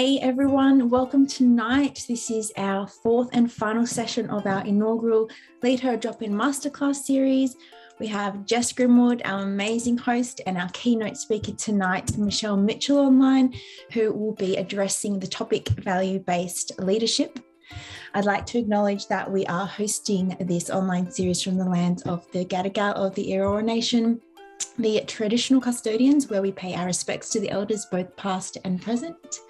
Hey everyone, welcome tonight. This is our fourth and final session of our inaugural Lead Her Drop-In Masterclass series. We have Jess Grimwood, our amazing host, and our keynote speaker tonight, Mitchell OAM OLY, who will be addressing the topic value-based leadership. I'd like to acknowledge that we are hosting this online series from the land of the Gadigal of the Eora Nation, the traditional custodians, where we pay our respects to the elders, both past and present.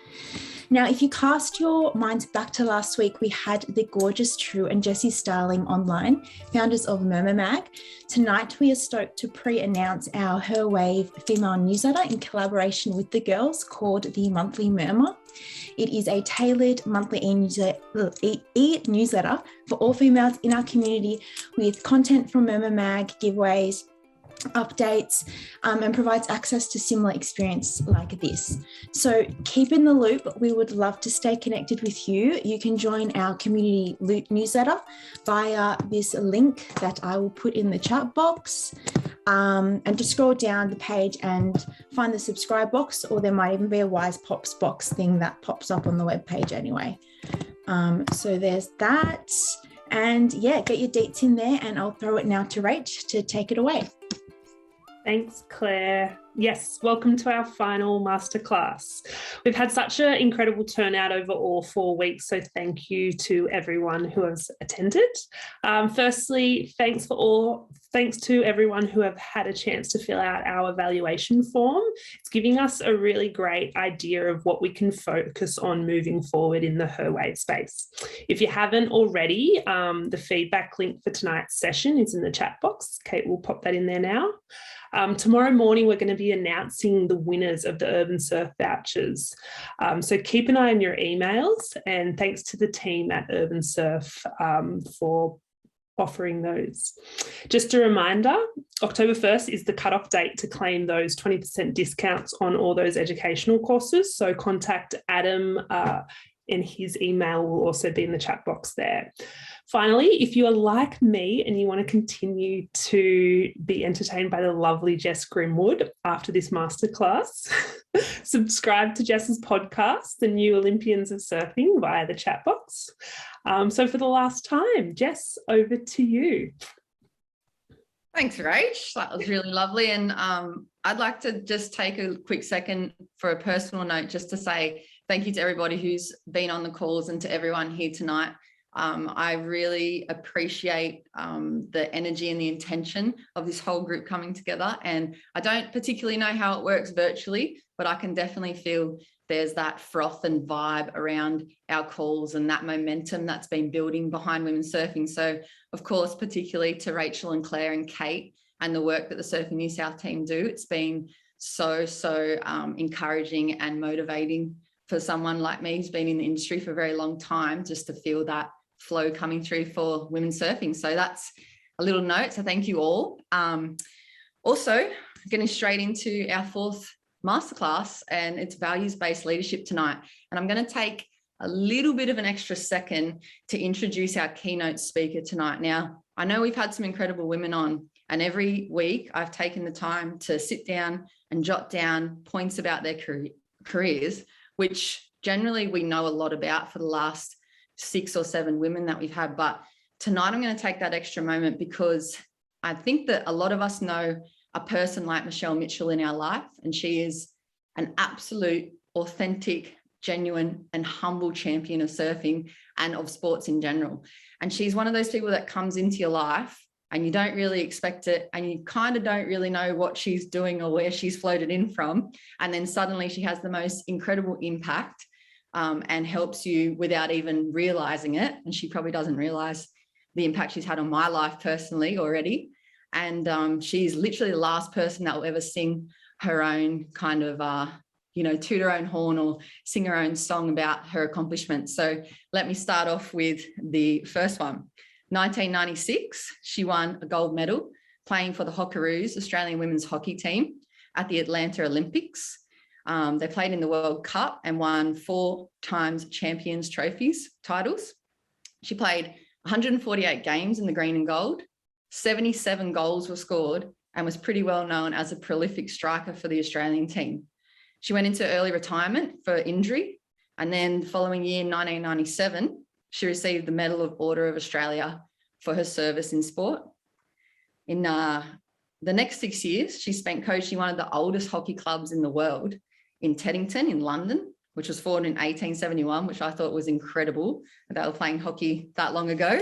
Now, if you cast your minds back to last week, we had the gorgeous True and Jessie Starling online, founders of Murmur Mag. Tonight, we are stoked to pre-announce our Her Wave female newsletter in collaboration with the girls called the Monthly Murmur. It is a tailored monthly e-newsletter for all females in our community with content from Murmur Mag, giveaways, updates, and provides access to similar experience like this. So keep in the loop. We would love to stay connected with you. You can join our community newsletter via this link that I will put in the chat box, and just scroll down the page and find the subscribe box, or there might even be a Wise Pops box thing that pops up on the webpage anyway. So there's that. And yeah, get your deets in there, and I'll throw it now to Rach to take it away. Thanks, Claire. Yes, welcome to our final masterclass. We've had such an incredible turnout over all 4 weeks, so thank you to everyone who has attended. Firstly, thanks to everyone who have had a chance to fill out our evaluation form. It's giving us a really great idea of what we can focus on moving forward in the Her Wave space. If you haven't already, the feedback link for tonight's session is in the chat box. Kate will pop that in there now. Tomorrow morning, we're going to be announcing the winners of the Urban Surf Vouchers. So keep an eye on your emails, and thanks to the team at Urban Surf for offering those. Just a reminder, October 1st is the cutoff date to claim those 20% discounts on all those educational courses. So contact Adam, and his email will also be in the chat box there. Finally, if you are like me and you want to continue to be entertained by the lovely Jess Grimwood after this masterclass, subscribe to Jess's podcast, The New Olympians of Surfing, via the chat box. So for the last time, Jess, over to you. Thanks, Rach. That was really lovely. And I'd like to just take a quick second for a personal note, just to say thank you to everybody who's been on the calls and to everyone here tonight. I really appreciate the energy and the intention of this whole group coming together. And I don't particularly know how it works virtually, but I can definitely feel there's that froth and vibe around our calls and that momentum that's been building behind women surfing. So, of course, particularly to Rachel and Claire and Kate and the work that the Surfing New South team do, it's been so encouraging and motivating for someone like me who's been in the industry for a very long time, just to feel that flow coming through for women surfing. So that's a little note. So thank you all. Also, getting straight into our fourth masterclass, and it's values-based leadership tonight. And I'm going to take a little bit of an extra second to introduce our keynote speaker tonight. Now, I know we've had some incredible women on, and every week I've taken the time to sit down and jot down points about their careers, which generally we know a lot about for the last 6 or 7 women that we've had. But tonight I'm going to take that extra moment because I think that a lot of us know a person like Mitchell in our life, and she is an absolute, authentic, genuine and humble champion of surfing and of sports in general. And she's one of those people that comes into your life and you don't really expect it, and you kind of don't really know what she's doing or where she's floated in from. And then suddenly she has the most incredible impact and helps you without even realizing it. And she probably doesn't realize the impact she's had on my life personally already. And she's literally the last person that will ever sing her own kind of, toot her own horn or sing her own song about her accomplishments. So let me start off with the first one. 1996, she won a gold medal playing for the Hockeroos, Australian women's hockey team, at the Atlanta Olympics. They played in the World Cup and won 4 times champions titles. She played 148 games in the green and gold. 77 goals were scored and was pretty well known as a prolific striker for the Australian team. She went into early retirement for injury, And then the following year, 1997, she received the Medal of Order of Australia for her service in sport. In the next 6 years, she spent coaching one of the oldest hockey clubs in the world in Teddington in London, which was formed in 1871, which I thought was incredible. They were playing hockey that long ago.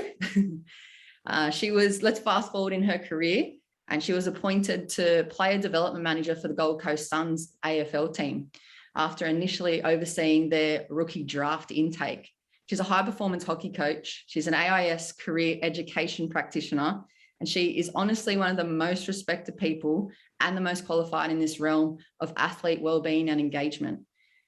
Let's fast forward in her career, and she was appointed to player development manager for the Gold Coast Suns AFL team after initially overseeing their rookie draft intake. She's a high-performance hockey coach. She's an AIS career education practitioner, and she is honestly one of the most respected people and the most qualified in this realm of athlete wellbeing and engagement.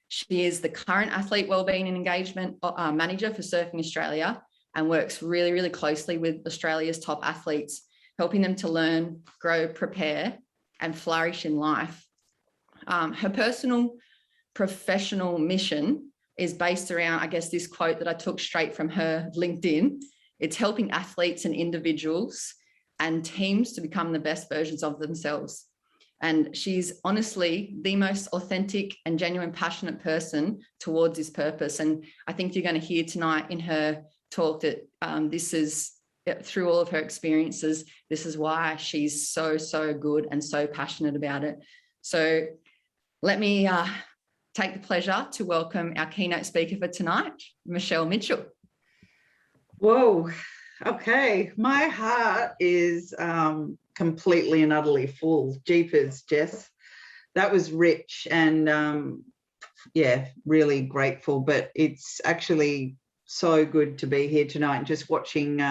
She is the current athlete wellbeing and engagement manager for Surfing Australia and works really, really closely with Australia's top athletes, helping them to learn, grow, prepare, and flourish in life. Her personal professional mission is based around, I guess, this quote that I took straight from her LinkedIn. It's helping athletes and individuals and teams to become the best versions of themselves. And she's honestly the most authentic and genuine, passionate person towards this purpose. And I think you're going to hear tonight in her talk that this is, through all of her experiences, this is why she's so, so good and so passionate about it. So let me take the pleasure to welcome our keynote speaker for tonight, Michelle Mitchell. Whoa, okay. My heart is completely and utterly full. Jeepers, Jess. That was rich and yeah, really grateful, but it's actually so good to be here tonight and just watching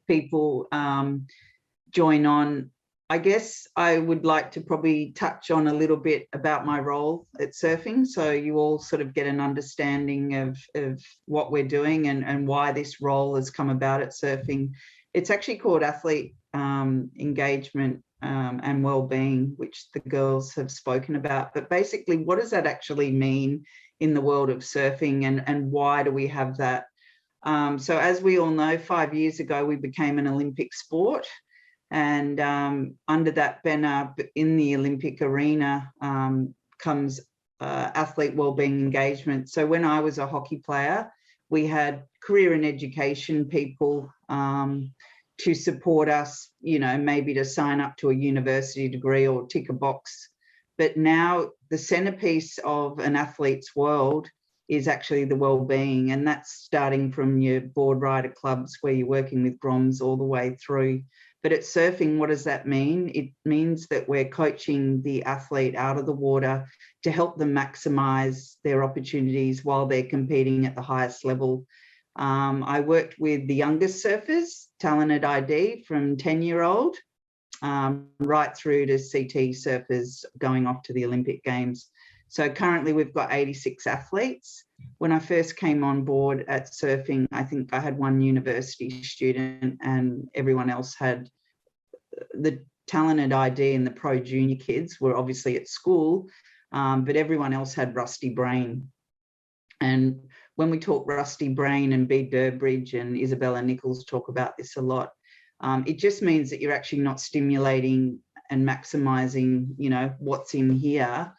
people join on. I guess I would like to probably touch on a little bit about my role at Surfing, so you all sort of get an understanding of what we're doing and why this role has come about at Surfing. It's actually called Athlete Engagement and Wellbeing, which the girls have spoken about. But basically, what does that actually mean in the world of surfing, and why do we have that? So as we all know, 5 years ago, we became an Olympic sport. And under that banner in the Olympic arena comes athlete wellbeing engagement. So when I was a hockey player, we had career and education people to support us, you know, maybe to sign up to a university degree or tick a box. But now the centerpiece of an athlete's world is actually the wellbeing, and that's starting from your board rider clubs where you're working with Groms all the way through. But at Surfing, what does that mean? It means that we're coaching the athlete out of the water to help them maximise their opportunities while they're competing at the highest level. I worked with the youngest surfers, talented ID from 10-year-old, right through to CT surfers going off to the Olympic Games. So currently we've got 86 athletes. When I first came on board at Surfing, I think I had one university student and everyone else had the talented ID, and the pro junior kids were obviously at school, but everyone else had rusty brain. And when we talk rusty brain, and Bea Durbridge and Isabella Nichols talk about this a lot, it just means that you're actually not stimulating and maximising, you know, what's in here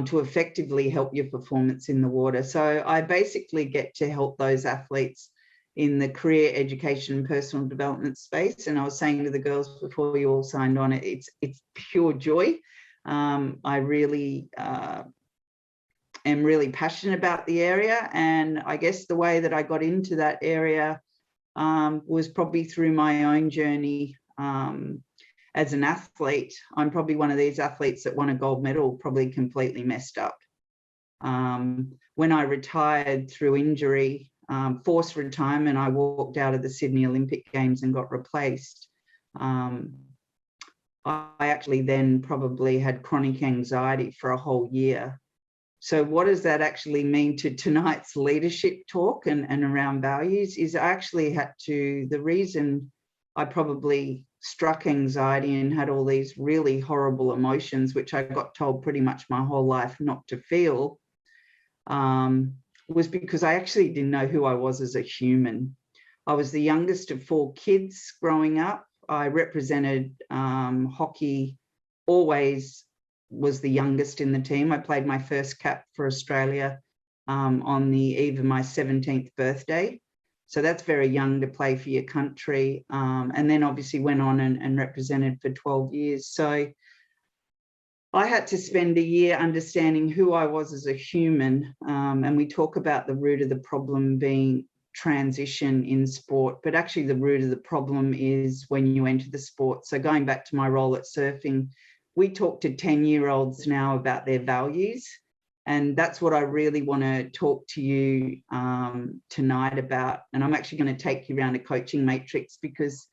to effectively help your performance in the water. So I basically get to help those athletes in the career education and personal development space. And I was saying to the girls before you all signed on, it's pure joy. I really am really passionate about the area. And I guess the way that I got into that area was probably through my own journey as an athlete. I'm probably one of these athletes that won a gold medal, probably completely messed up. When I retired through injury, forced retirement, I walked out of the Sydney Olympic Games and got replaced. I actually then probably had chronic anxiety for a whole year. So what does that actually mean to tonight's leadership talk and around values is I actually had to, the reason I probably struck anxiety and had all these really horrible emotions, which I got told pretty much my whole life not to feel, was because I actually didn't know who I was as a human. I was the youngest of 4 kids growing up. I represented hockey, always was the youngest in the team. I played my first cap for Australia on the eve of my 17th birthday. So that's very young to play for your country. And then obviously went on and represented for 12 years. So I had to spend a year understanding who I was as a human. And we talk about the root of the problem being transition in sport, but actually the root of the problem is when you enter the sport. So going back to my role at surfing, we talk to 10-year-olds now about their values. And that's what I really want to talk to you tonight about. And I'm actually going to take you around a coaching matrix, because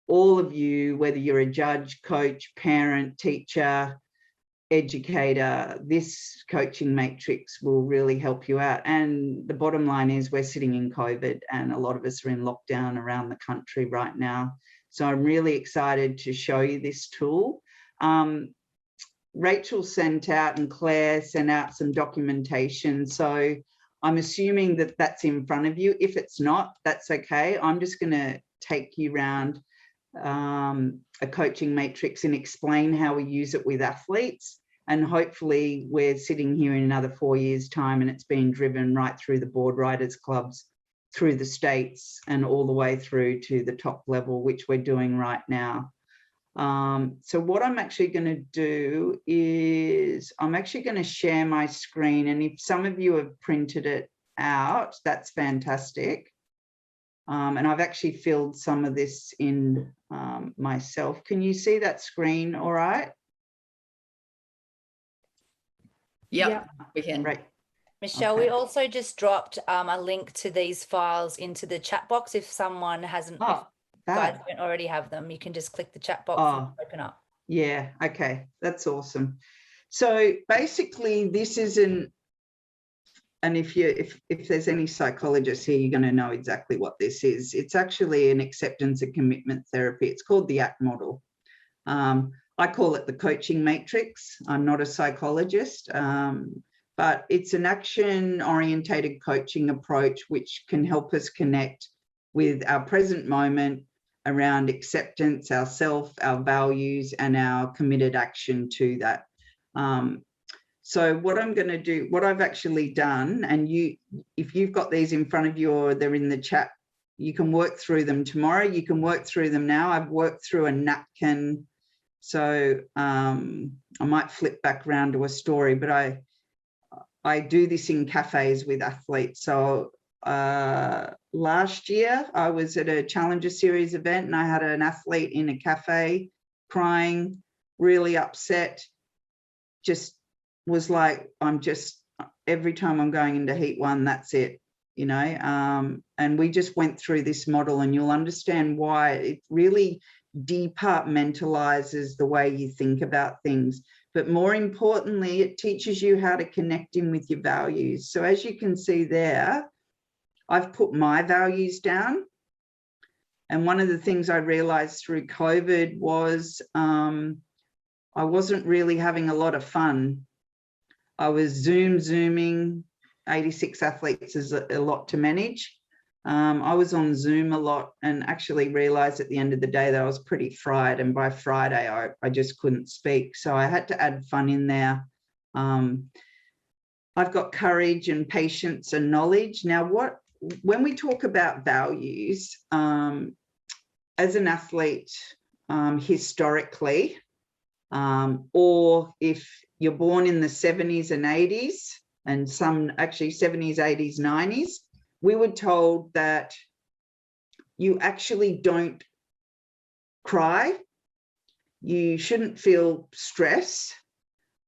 all of you, whether you're a judge, coach, parent, teacher, educator, this coaching matrix will really help you out. And the bottom line is we're sitting in COVID and a lot of us are in lockdown around the country right now. So I'm really excited to show you this tool. Rachel sent out and Claire sent out some documentation. So I'm assuming that that's in front of you. If it's not, that's okay. I'm just going to take you around a coaching matrix and explain how we use it with athletes. And hopefully we're sitting here in another 4 years' time and it's been driven right through the board riders clubs, through the states and all the way through to the top level, which we're doing right now. So what I'm actually going to do is I'm actually going to share my screen. And if some of you have printed it out, that's fantastic. And I've actually filled some of this in myself. Can you see that screen all right? Yep, we can. Right. Michelle, Okay. we also just dropped a link to these files into the chat box. If someone hasn't, if guys don't already have them, you can just click the chat box and open up. Yeah, okay, that's awesome. So basically this isn't, and if there's any psychologists here, you're going to know exactly what this is. It's actually an acceptance and commitment therapy. It's called the ACT model. I call it the coaching matrix. I'm not a psychologist, but it's an action-orientated coaching approach which can help us connect with our present moment around acceptance, ourself, our values, and our committed action to that. So what I'm going to do, what I've actually done, and if you've got these in front of you or they're in the chat, you can work through them tomorrow. You can work through them now. I've worked through a napkin. So I might flip back around to a story, but I do this in cafes with athletes. So last year I was at a Challenger Series event and I had an athlete in a cafe crying, really upset, just was like, every time I'm going into heat one, that's it, you know. And we just went through this model and you'll understand why it really departmentalizes the way you think about things. But more importantly, it teaches you how to connect in with your values. So as you can see there, I've put my values down. And one of the things I realized through COVID was I wasn't really having a lot of fun. I was zooming. 86 athletes is a lot to manage. I was on Zoom a lot and actually realized at the end of the day that I was pretty fried. And by Friday, I just couldn't speak. So I had to add fun in there. I've got courage and patience and knowledge. Now, when we talk about values, as an athlete, historically, or if you're born in the 70s and 80s, and some actually 70s, 80s, 90s, we were told that you actually don't cry, you shouldn't feel stress,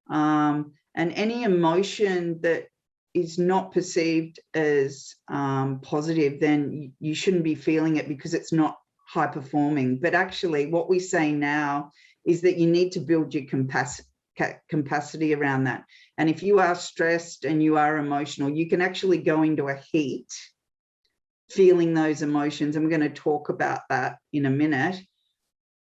and any emotion that is not perceived as positive, then you shouldn't be feeling it because it's not high performing. But actually what we say now is that you need to build your capacity around that. And if you are stressed and you are emotional, you can actually go into a heat feeling those emotions. And we're going to talk about that in a minute.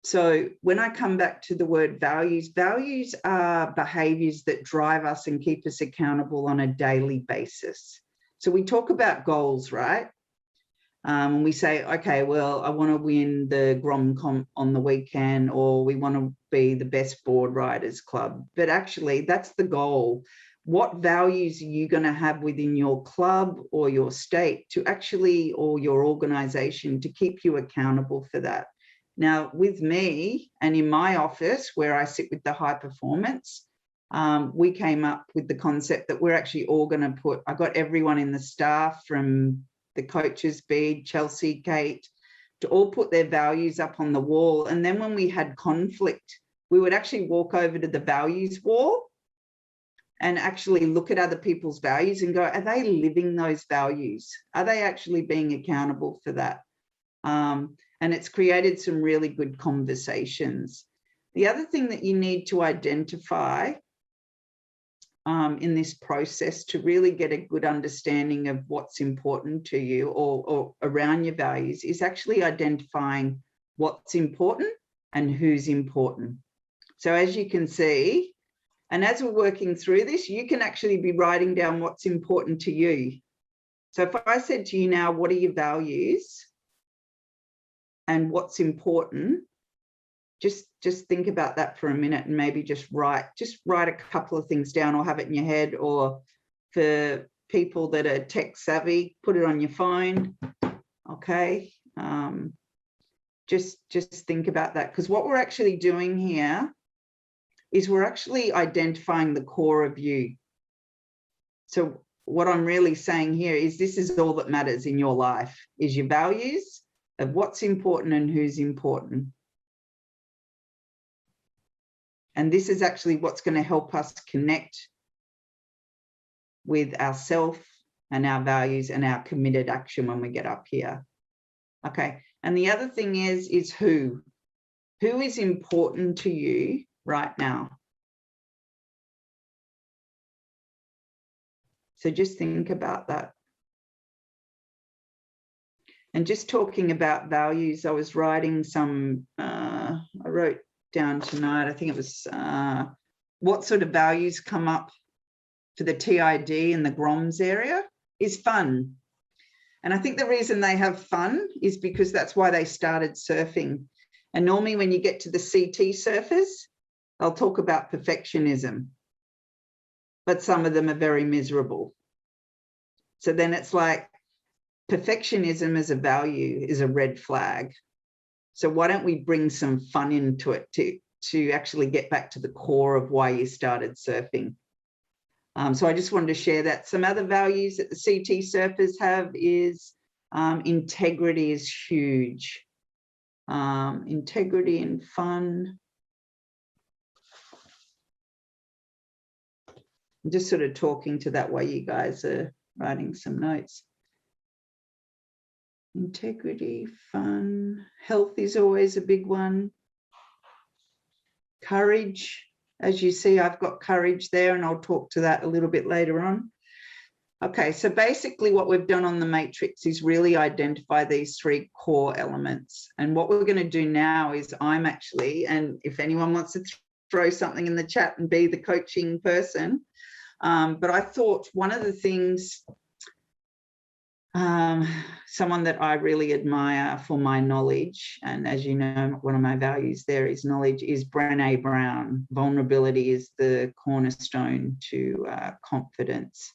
So when I come back to the word values, values are behaviors that drive us and keep us accountable on a daily basis. So we talk about goals, right? And we say, okay, well, I want to win the Grom comp on the weekend, or we want to be the best board riders club. But actually, that's the goal. what values are you going to have within your club or your state to actually, or your organization, to keep you accountable for that. Now, with me and in my office where I sit with the high performance, we came up with the concept that we're actually all going to put, I got everyone in the staff from the coaches, Bede, Chelsea, Kate, to all put their values up on the wall. And then when we had conflict, we would actually walk over to the values wall and actually look at other people's values and go, are they living those values? Are they actually being accountable for that? And it's created some really good conversations. The other thing that you need to identify in this process to really get a good understanding of what's important to you or around your values is actually identifying what's important and who's important. So as you can see, and as we're working through this, you can actually be writing down what's important to you. So if I said to you now, what are your values and what's important? Just think about that for a minute and maybe just write a couple of things down or have it in your head, or for people that are tech savvy, put it on your phone. Okay. Just think about that, because what we're actually doing here is we're actually identifying the core of you. So what I'm really saying here is this is all that matters in your life, is your values of what's important and who's important. And this is actually what's going to help us connect with ourselves and our values and our committed action when we get up here. Okay. And the other thing is who is important to you right now. So just think about that. And just talking about values, I was writing some, I wrote down tonight, I think it was what sort of values come up for the TID and the GROMS area is fun. And I think the reason they have fun is because that's why they started surfing. And normally when you get to the CT surfers, they'll talk about perfectionism, but some of them are very miserable. So then it's like perfectionism as a value is a red flag. So why don't we bring some fun into it to actually get back to the core of why you started surfing? So I just wanted to share that. Some other values that the CT surfers have is integrity is huge. Integrity and fun. I'm just sort of talking to that while you guys are writing some notes. Integrity, fun, health is always a big one. Courage, as you see, I've got courage there, and I'll talk to that a little bit later on. Okay, so basically what we've done on the matrix is really identify these three core elements. And what we're going to do now is I'm actually, and if anyone wants to throw something in the chat and be the coaching person, but I thought one of the things, someone that I really admire for my knowledge, and as you know, one of my values there is knowledge, is Brené Brown. Vulnerability is the cornerstone to confidence.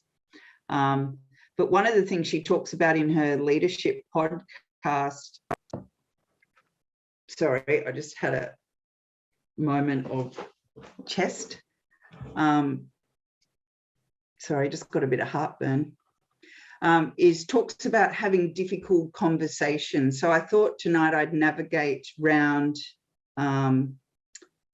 But one of the things she talks about in her leadership podcast, sorry, I just had a moment of chest. Sorry, just got a bit of heartburn. Talks about having difficult conversations. So I thought tonight I'd navigate around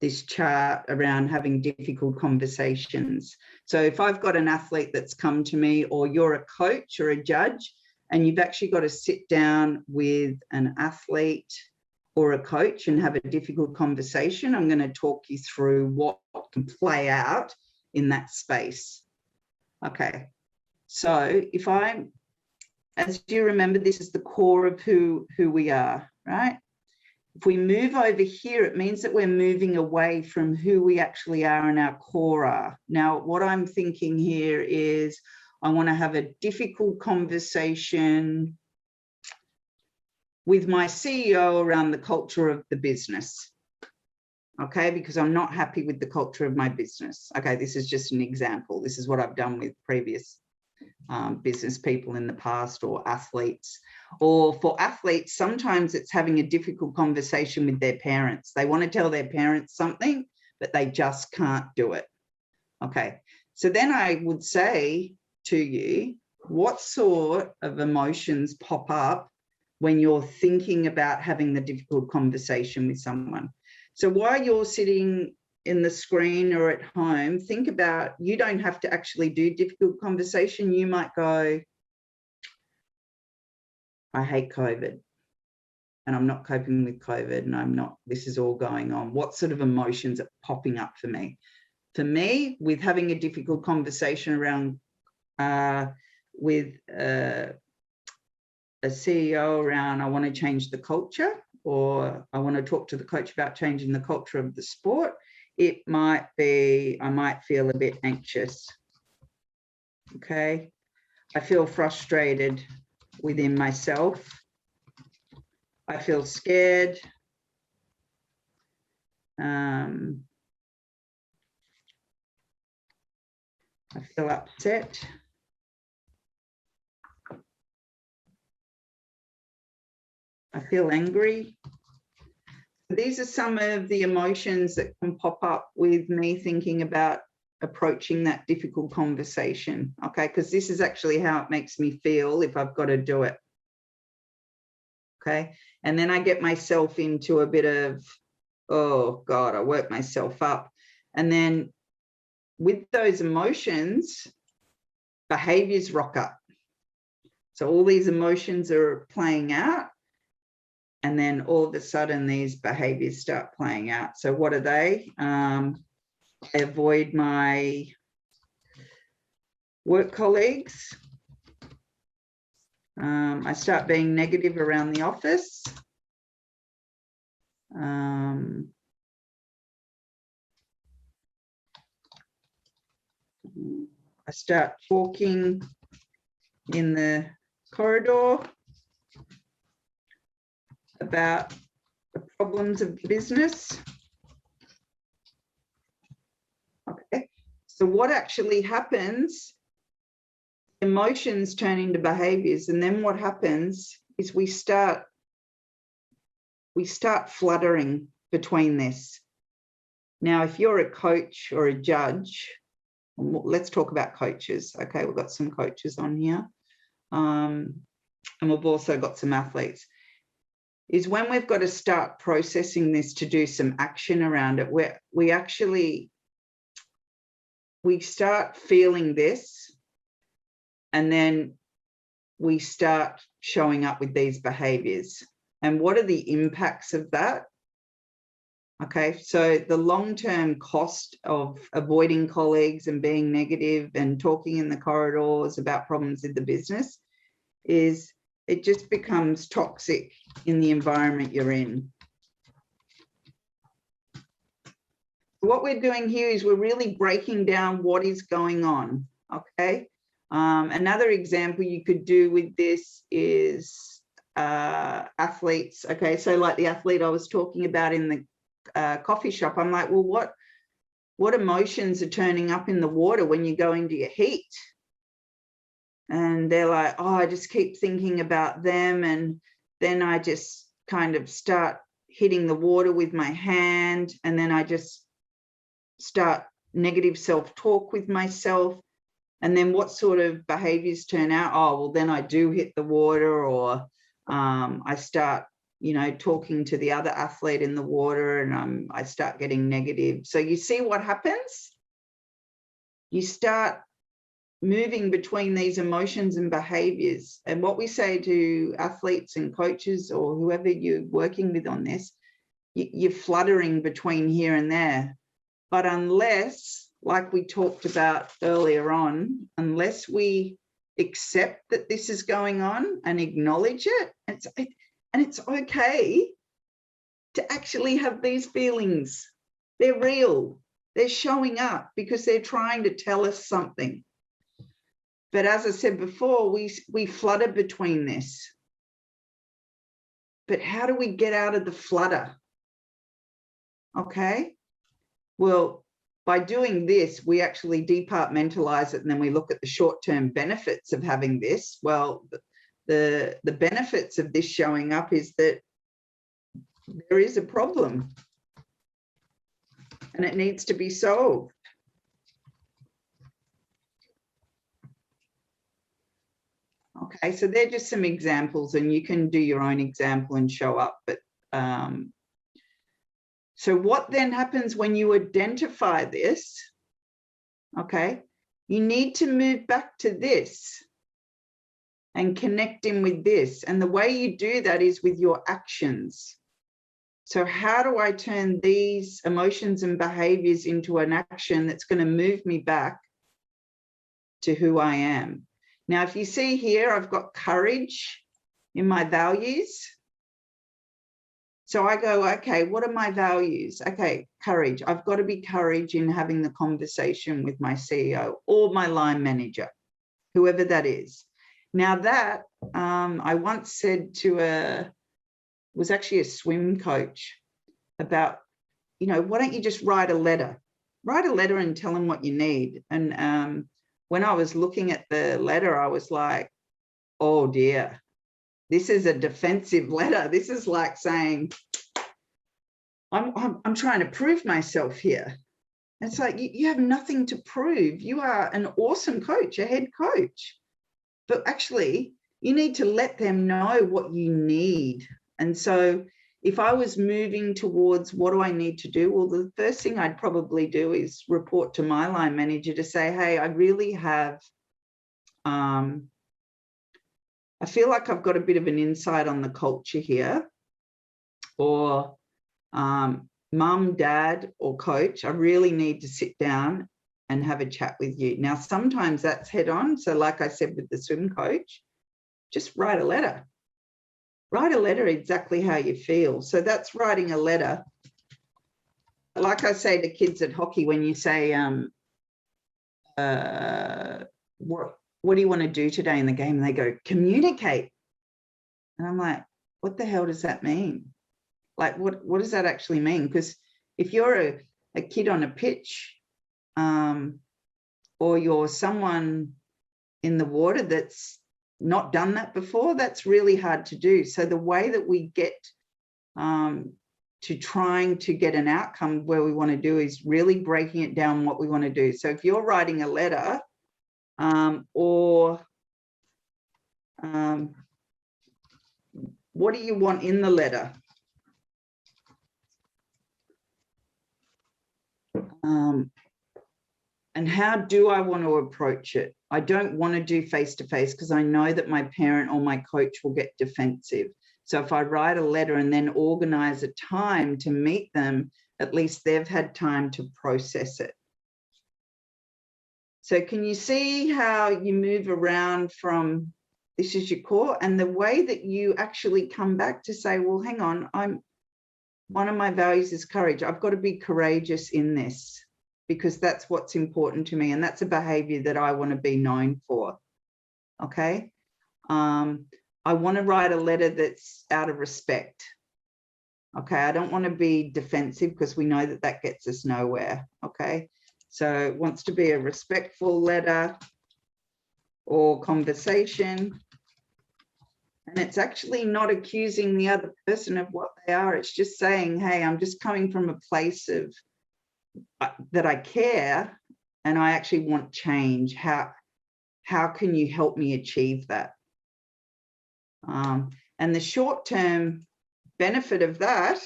this chart around having difficult conversations. So if I've got an athlete that's come to me, or you're a coach or a judge, and you've actually got to sit down with an athlete or a coach and have a difficult conversation, I'm going to talk you through what can play out in that space. Okay. So if as you remember, this is the core of who we are, right? If we move over here, it means that we're moving away from who we actually are and our core are. Now, what I'm thinking here is I want to have a difficult conversation with my CEO around the culture of the business. okay, because I'm not happy with the culture of my business. Okay, this is just an example. This is what I've done with previous business people in the past, or athletes. Or for athletes, sometimes it's having a difficult conversation with their parents. They want to tell their parents something, but they just can't do it. Okay, so then I would say to you, what sort of emotions pop up when you're thinking about having the difficult conversation with someone? So while you're sitting in the screen or at home, think about, you don't have to actually do difficult conversation. You might go, I hate COVID and I'm not coping with COVID and this is all going on. What sort of emotions are popping up for me? For me, with having a difficult conversation around with a CEO around, I want to change the culture, or I want to talk to the coach about changing the culture of the sport, it might be, I might feel a bit anxious. Okay. I feel frustrated within myself. I feel scared. I feel upset. I feel angry. These are some of the emotions that can pop up with me thinking about approaching that difficult conversation, okay? Because this is actually how it makes me feel if I've got to do it, okay? And then I get myself into a bit of, oh God, I work myself up. And then with those emotions, behaviors rock up. So all these emotions are playing out. And then all of a sudden, these behaviors start playing out. So what are they? I avoid my work colleagues. I start being negative around the office. I start talking in the corridor about the problems of the business. Okay, so what actually happens, emotions turn into behaviors, and then what happens is we start fluttering between this. Now, if you're a coach or a judge, let's talk about coaches. Okay, we've got some coaches on here, and we've also got some athletes. Is when we've got to start processing this to do some action around it, where we start feeling this, and then we start showing up with these behaviors. And what are the impacts of that? Okay, so the long-term cost of avoiding colleagues and being negative and talking in the corridors about problems in the business is it just becomes toxic in the environment you're in. What we're doing here is we're really breaking down what is going on, okay? Another example you could do with this is athletes, okay? So like the athlete I was talking about in the coffee shop, I'm like, well, what emotions are turning up in the water when you go into your heat? And they're like, oh, I just keep thinking about them. And then I just kind of start hitting the water with my hand. And then I just start negative self-talk with myself. And then what sort of behaviors turn out? Oh, well, then I do hit the water, or I start, talking to the other athlete in the water, and I start getting negative. So you see what happens? You start moving between these emotions and behaviors. And what we say to athletes and coaches or whoever you're working with on this, you're fluttering between here and there. But unless, like we talked about earlier on, unless we accept that this is going on and acknowledge it, and it's okay to actually have these feelings. They're real. They're showing up because they're trying to tell us something. But as I said before, we flutter between this. But how do we get out of the flutter? Okay. Well, by doing this, we actually departmentalize it, and then we look at the short-term benefits of having this. Well, the benefits of this showing up is that there is a problem and it needs to be solved. Okay, so they're just some examples, and you can do your own example and show up. But so what then happens when you identify this? Okay, you need to move back to this and connect in with this. And the way you do that is with your actions. So how do I turn these emotions and behaviors into an action that's going to move me back to who I am? Now, if you see here, I've got courage in my values. So I go, okay, what are my values? Okay, courage. I've got to be courage in having the conversation with my CEO or my line manager, whoever that is. Now that I once said to was actually a swim coach about, you know, why don't you just write a letter? Write a letter and tell them what you need. And when I was looking at the letter, I was like, oh dear, this is a defensive letter. This is like saying, I'm trying to prove myself here. It's like, you have nothing to prove. You are an awesome coach, a head coach. But actually, you need to let them know what you need. And so if I was moving towards what do I need to do, well, the first thing I'd probably do is report to my line manager to say, hey, I really have, I feel like I've got a bit of an insight on the culture here, or mum, dad, or coach, I really need to sit down and have a chat with you. Now, sometimes that's head on. So like I said with the swim coach, just write a letter. Write a letter exactly how you feel. So that's writing a letter. Like I say to kids at hockey, when you say, what do you want to do today in the game? And they go, communicate. And I'm like, what the hell does that mean? Like, what does that actually mean? Because if you're a kid on a pitch, or you're someone in the water that's not done that before, that's really hard to do. So the way that we get to trying to get an outcome where we want to do is really breaking it down what we want to do. So if you're writing a letter, what do you want in the letter? And how do I want to approach it? I don't want to do face-to-face because I know that my parent or my coach will get defensive. So if I write a letter and then organize a time to meet them, at least they've had time to process it. So can you see how you move around from this is your core, and the way that you actually come back to say, well, hang on, one of my values is courage. I've got to be courageous in this, because that's what's important to me. And that's a behavior that I want to be known for. Okay. I want to write a letter that's out of respect. Okay. I don't want to be defensive because we know that that gets us nowhere. Okay. So it wants to be a respectful letter or conversation. And it's actually not accusing the other person of what they are. It's just saying, hey, I'm just coming from a place of that I care and I actually want change. How can you help me achieve that? And the short-term benefit of that,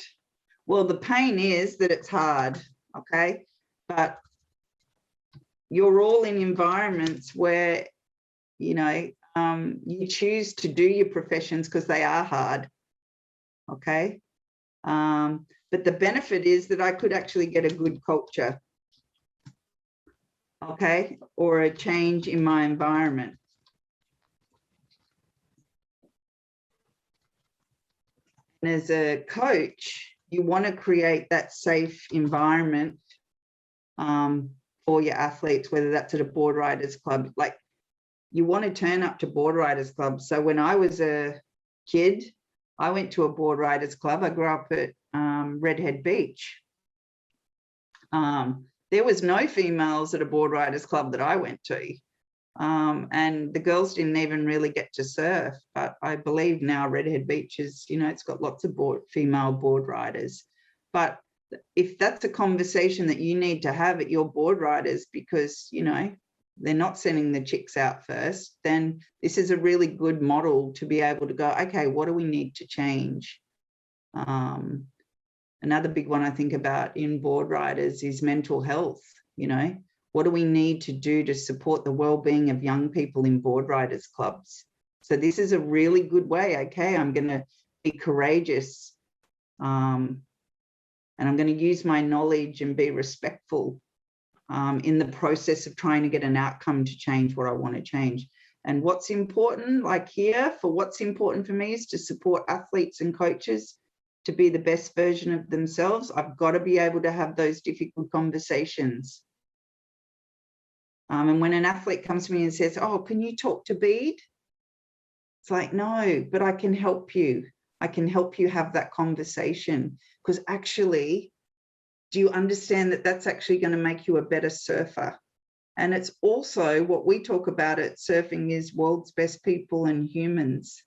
well, the pain is that it's hard, okay? But you're all in environments where, you know, you choose to do your professions because they are hard, okay? But the benefit is that I could actually get a good culture, okay, or a change in my environment. And as a coach, you want to create that safe environment for your athletes, whether that's at a board riders club. Like, you want to turn up to board riders club. So when I was a kid, I went to a board riders club. I grew up at Redhead Beach. There was no females at a board riders club that I went to. And the girls didn't even really get to surf. But I believe now Redhead Beach is, you know, it's got lots of female board riders. But if that's a conversation that you need to have at your board riders because, you know, they're not sending the chicks out first, then this is a really good model to be able to go, okay, what do we need to change? Another big one I think about in board riders is mental health. You know, what do we need to do to support the well-being of young people in board riders clubs? So this is a really good way. Okay, I'm going to be courageous, and I'm going to use my knowledge and be respectful in the process of trying to get an outcome to change what I want to change. And what's important, like here, for what's important for me is to support athletes and coaches to be the best version of themselves. I've got to be able to have those difficult conversations. And when an athlete comes to me and says, oh, can you talk to Bede? It's like, no, but I can help you. I can help you have that conversation, because actually, do you understand that that's actually going to make you a better surfer? And it's also what we talk about at surfing is world's best people and humans.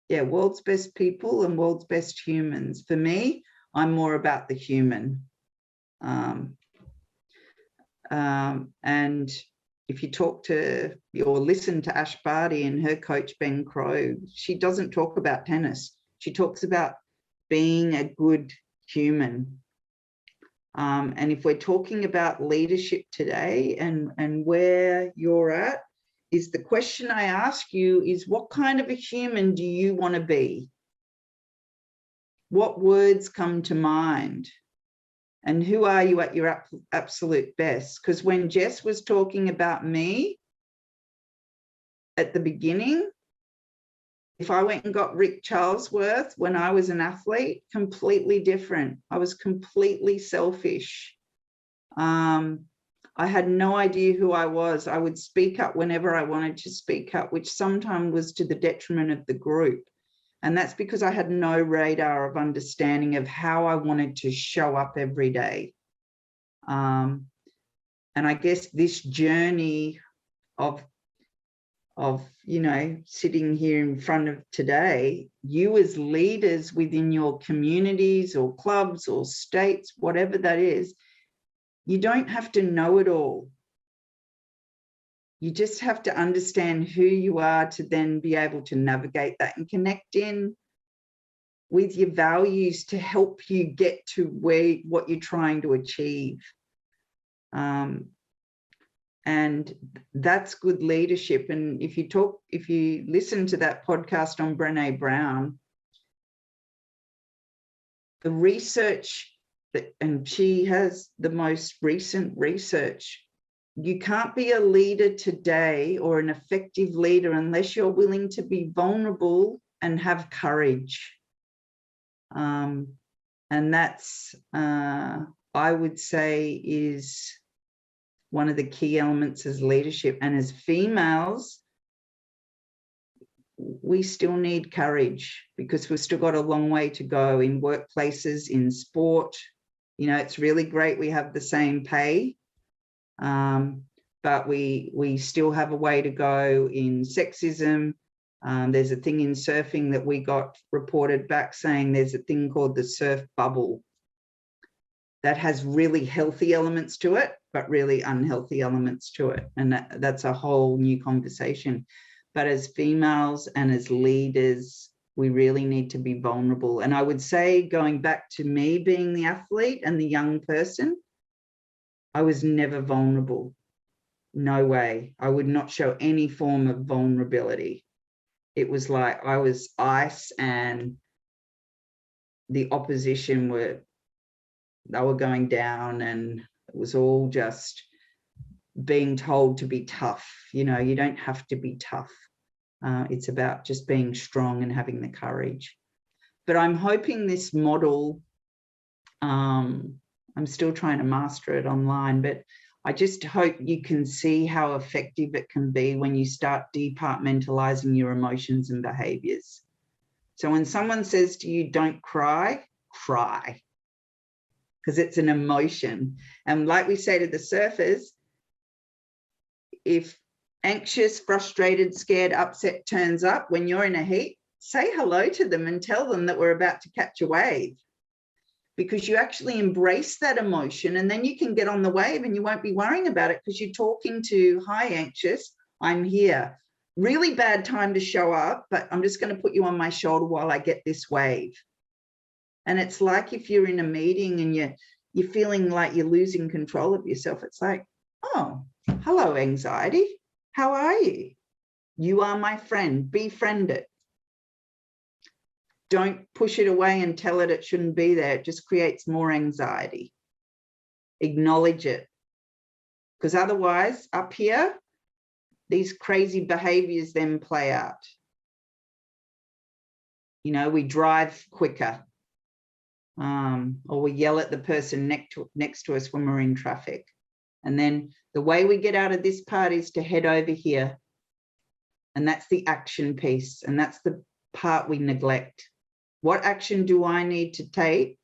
Yeah, world's best people and world's best humans. For me, I'm more about the human. And if you talk to or listen to Ash Barty and her coach, Ben Crow, she doesn't talk about tennis. She talks about being a good human. And if we're talking about leadership today and where you're at, is the question I ask you is, what kind of a human do you want to be? What words come to mind? And who are you at your absolute best? Because when Jess was talking about me at the beginning, if I went and got Rick Charlesworth when I was an athlete, completely different. I was completely selfish. I had no idea who I was. I would speak up whenever I wanted to speak up, which sometimes was to the detriment of the group. And that's because I had no radar of understanding of how I wanted to show up every day. And I guess this journey of you know, sitting here in front of today, you as leaders within your communities or clubs or states, whatever that is, you don't have to know it all. You just have to understand who you are to then be able to navigate that and connect in with your values to help you get to what you're trying to achieve. And that's good leadership. And if you listen to that podcast on Brené Brown, the research and she has the most recent research, you can't be a leader today or an effective leader unless you're willing to be vulnerable and have courage. And that's, I would say, is one of the key elements as leadership. And as females, we still need courage because we've still got a long way to go in workplaces, in sport. You know, it's really great we have the same pay, but we still have a way to go in sexism. There's a thing in surfing that we got reported back saying there's a thing called the surf bubble that has really healthy elements to it, but really unhealthy elements to it. And that's a whole new conversation. But as females and as leaders, we really need to be vulnerable. And I would say, going back to me being the athlete and the young person, I was never vulnerable. No way. I would not show any form of vulnerability. It was like I was ice and the opposition were going down, and it was all just being told to be tough. You know, you don't have to be tough. It's about just being strong and having the courage. But I'm hoping this model, I'm still trying to master it online, but I just hope you can see how effective it can be when you start departmentalizing your emotions and behaviors. So when someone says to you, don't cry, cry. because it's an emotion. And like we say to the surfers, if anxious, frustrated, scared, upset turns up when you're in a heat, say hello to them and tell them that we're about to catch a wave, because you actually embrace that emotion, and then you can get on the wave and you won't be worrying about it because you're talking to, hi, anxious, I'm here. Really bad time to show up, but I'm just going to put you on my shoulder while I get this wave. And it's like if you're in a meeting and you're feeling like you're losing control of yourself, it's like, oh, hello, anxiety. How are you? You are my friend. Befriend it. Don't push it away and tell it shouldn't be there. It just creates more anxiety. Acknowledge it. Because otherwise, up here, these crazy behaviors then play out. You know, we drive quicker, or we yell at the person next to us when we're in traffic. And then the way we get out of this part is to head over here. And that's the action piece. And that's the part we neglect. What action do I need to take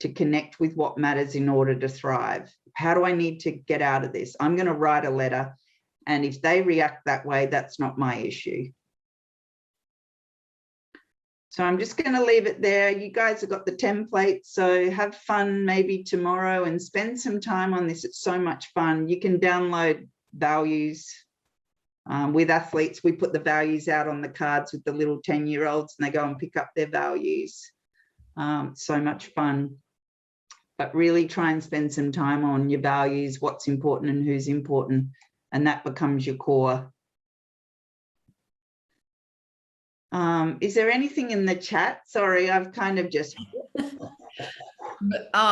to connect with what matters in order to thrive? How do I need to get out of this? I'm going to write a letter. And if they react that way, that's not my issue. So I'm just going to leave it there. You guys have got the template, so have fun maybe tomorrow and spend some time on this. It's so much fun. You can download values. With athletes, we put the values out on the cards with the little 10-year-olds and they go and pick up their values. So much fun. But really try and spend some time on your values, what's important and who's important, and that becomes your core. Is there anything in the chat? Sorry, I've kind of just...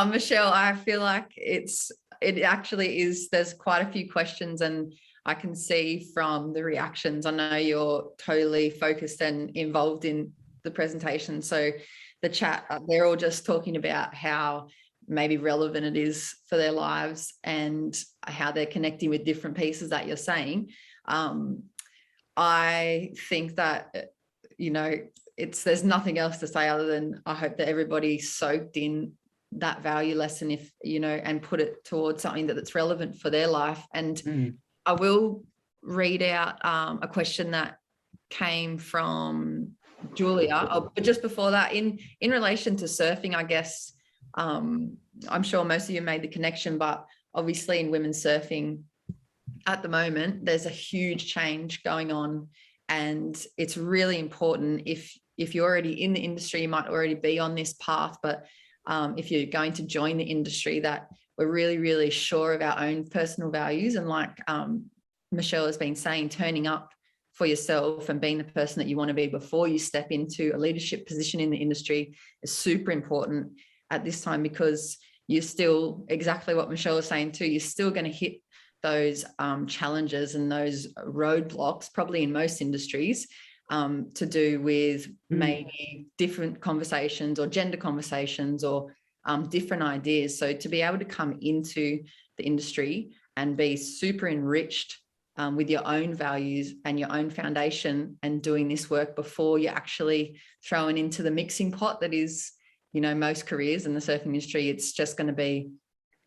Michelle, I feel like it actually is, there's quite a few questions, and I can see from the reactions, I know you're totally focused and involved in the presentation. So the chat, they're all just talking about how maybe relevant it is for their lives and how they're connecting with different pieces that you're saying. I think that, you know, there's nothing else to say other than I hope that everybody soaked in that value lesson, if, you know, and put it towards something that's relevant for their life. And I will read out a question that came from Julia, but just before that, in relation to surfing, I guess, I'm sure most of you made the connection, but obviously in women's surfing at the moment, there's a huge change going on, and it's really important if you're already in the industry, you might already be on this path, but if you're going to join the industry, that we're really, really sure of our own personal values. And like Michelle has been saying, turning up for yourself and being the person that you want to be before you step into a leadership position in the industry is super important at this time, because you're still, exactly what Michelle was saying too, you're still going to hit those challenges and those roadblocks, probably in most industries, to do with maybe different conversations or gender conversations or different ideas. So to be able to come into the industry and be super enriched with your own values and your own foundation, and doing this work before you're actually thrown into the mixing pot that is, you know, most careers in the surfing industry, it's just going to be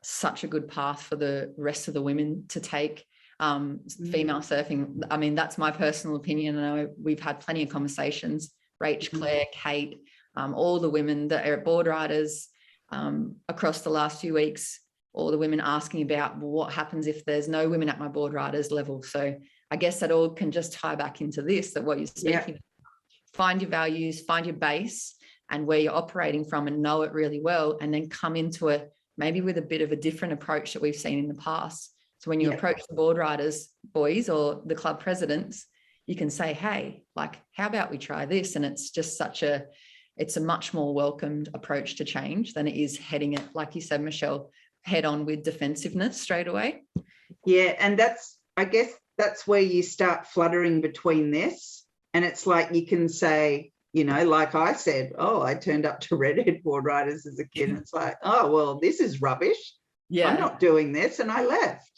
such a good path for the rest of the women to take. Female surfing, I mean, that's my personal opinion. I know we've had plenty of conversations, Rach, Claire, Kate, all the women that are board riders across the last few weeks, all the women asking about, well, what happens if there's no women at my board riders level? So I guess that all can just tie back into this, that what you're speaking about. Find your values, find your base and where you're operating from, and know it really well, and then come into it maybe with a bit of a different approach that we've seen in the past. So when you approach the board riders, boys, or the club presidents, you can say, hey, like, how about we try this? And it's just it's a much more welcomed approach to change than it is heading it, like you said, Michelle, head on with defensiveness straight away. Yeah, and I guess that's where you start fluttering between this. And it's like you can say, you know, like I said, oh, I turned up to redhead board riders as a kid. And it's like, oh, well, this is rubbish. Yeah, I'm not doing this. And I left.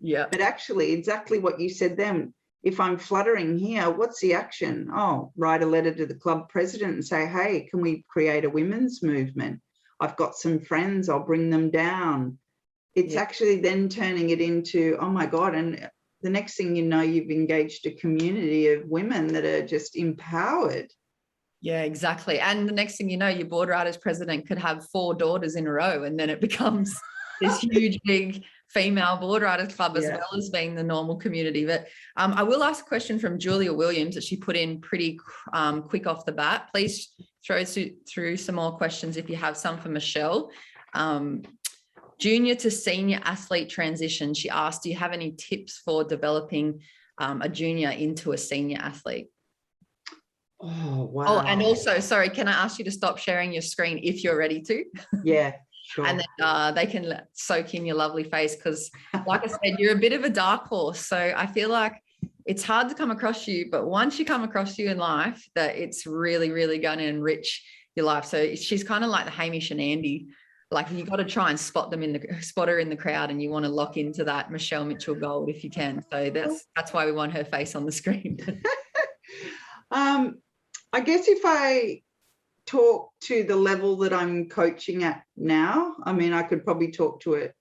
Yeah. But actually, exactly what you said then, if I'm fluttering here, what's the action? Oh, write a letter to the club president and say, hey, can we create a women's movement? I've got some friends, I'll bring them down. It's actually then turning it into, oh my God. And the next thing you know, you've engaged a community of women that are just empowered. Yeah, exactly. And the next thing you know, your board writers president could have 4 daughters in a row, and then it becomes this huge, big female board writers club, as well as being the normal community. But I will ask a question from Julia Williams that she put in pretty quick off the bat. Please throw through some more questions if you have some for Michelle. Junior to senior athlete transition. She asked, do you have any tips for developing a junior into a senior athlete? Oh, wow. Oh, and also, sorry, can I ask you to stop sharing your screen if you're ready to? Yeah, sure. And then they can soak in your lovely face, because like I said, you're a bit of a dark horse. So I feel like it's hard to come across you, but once you come across you in life, that it's really, really going to enrich your life. So she's kind of like the Hamish and Andy. Like, you got to try and spot her in the crowd, and you want to lock into that Michelle Mitchell gold if you can. So that's why we want her face on the screen. I guess if I talk to the level that I'm coaching at now, I mean, I could probably talk to it.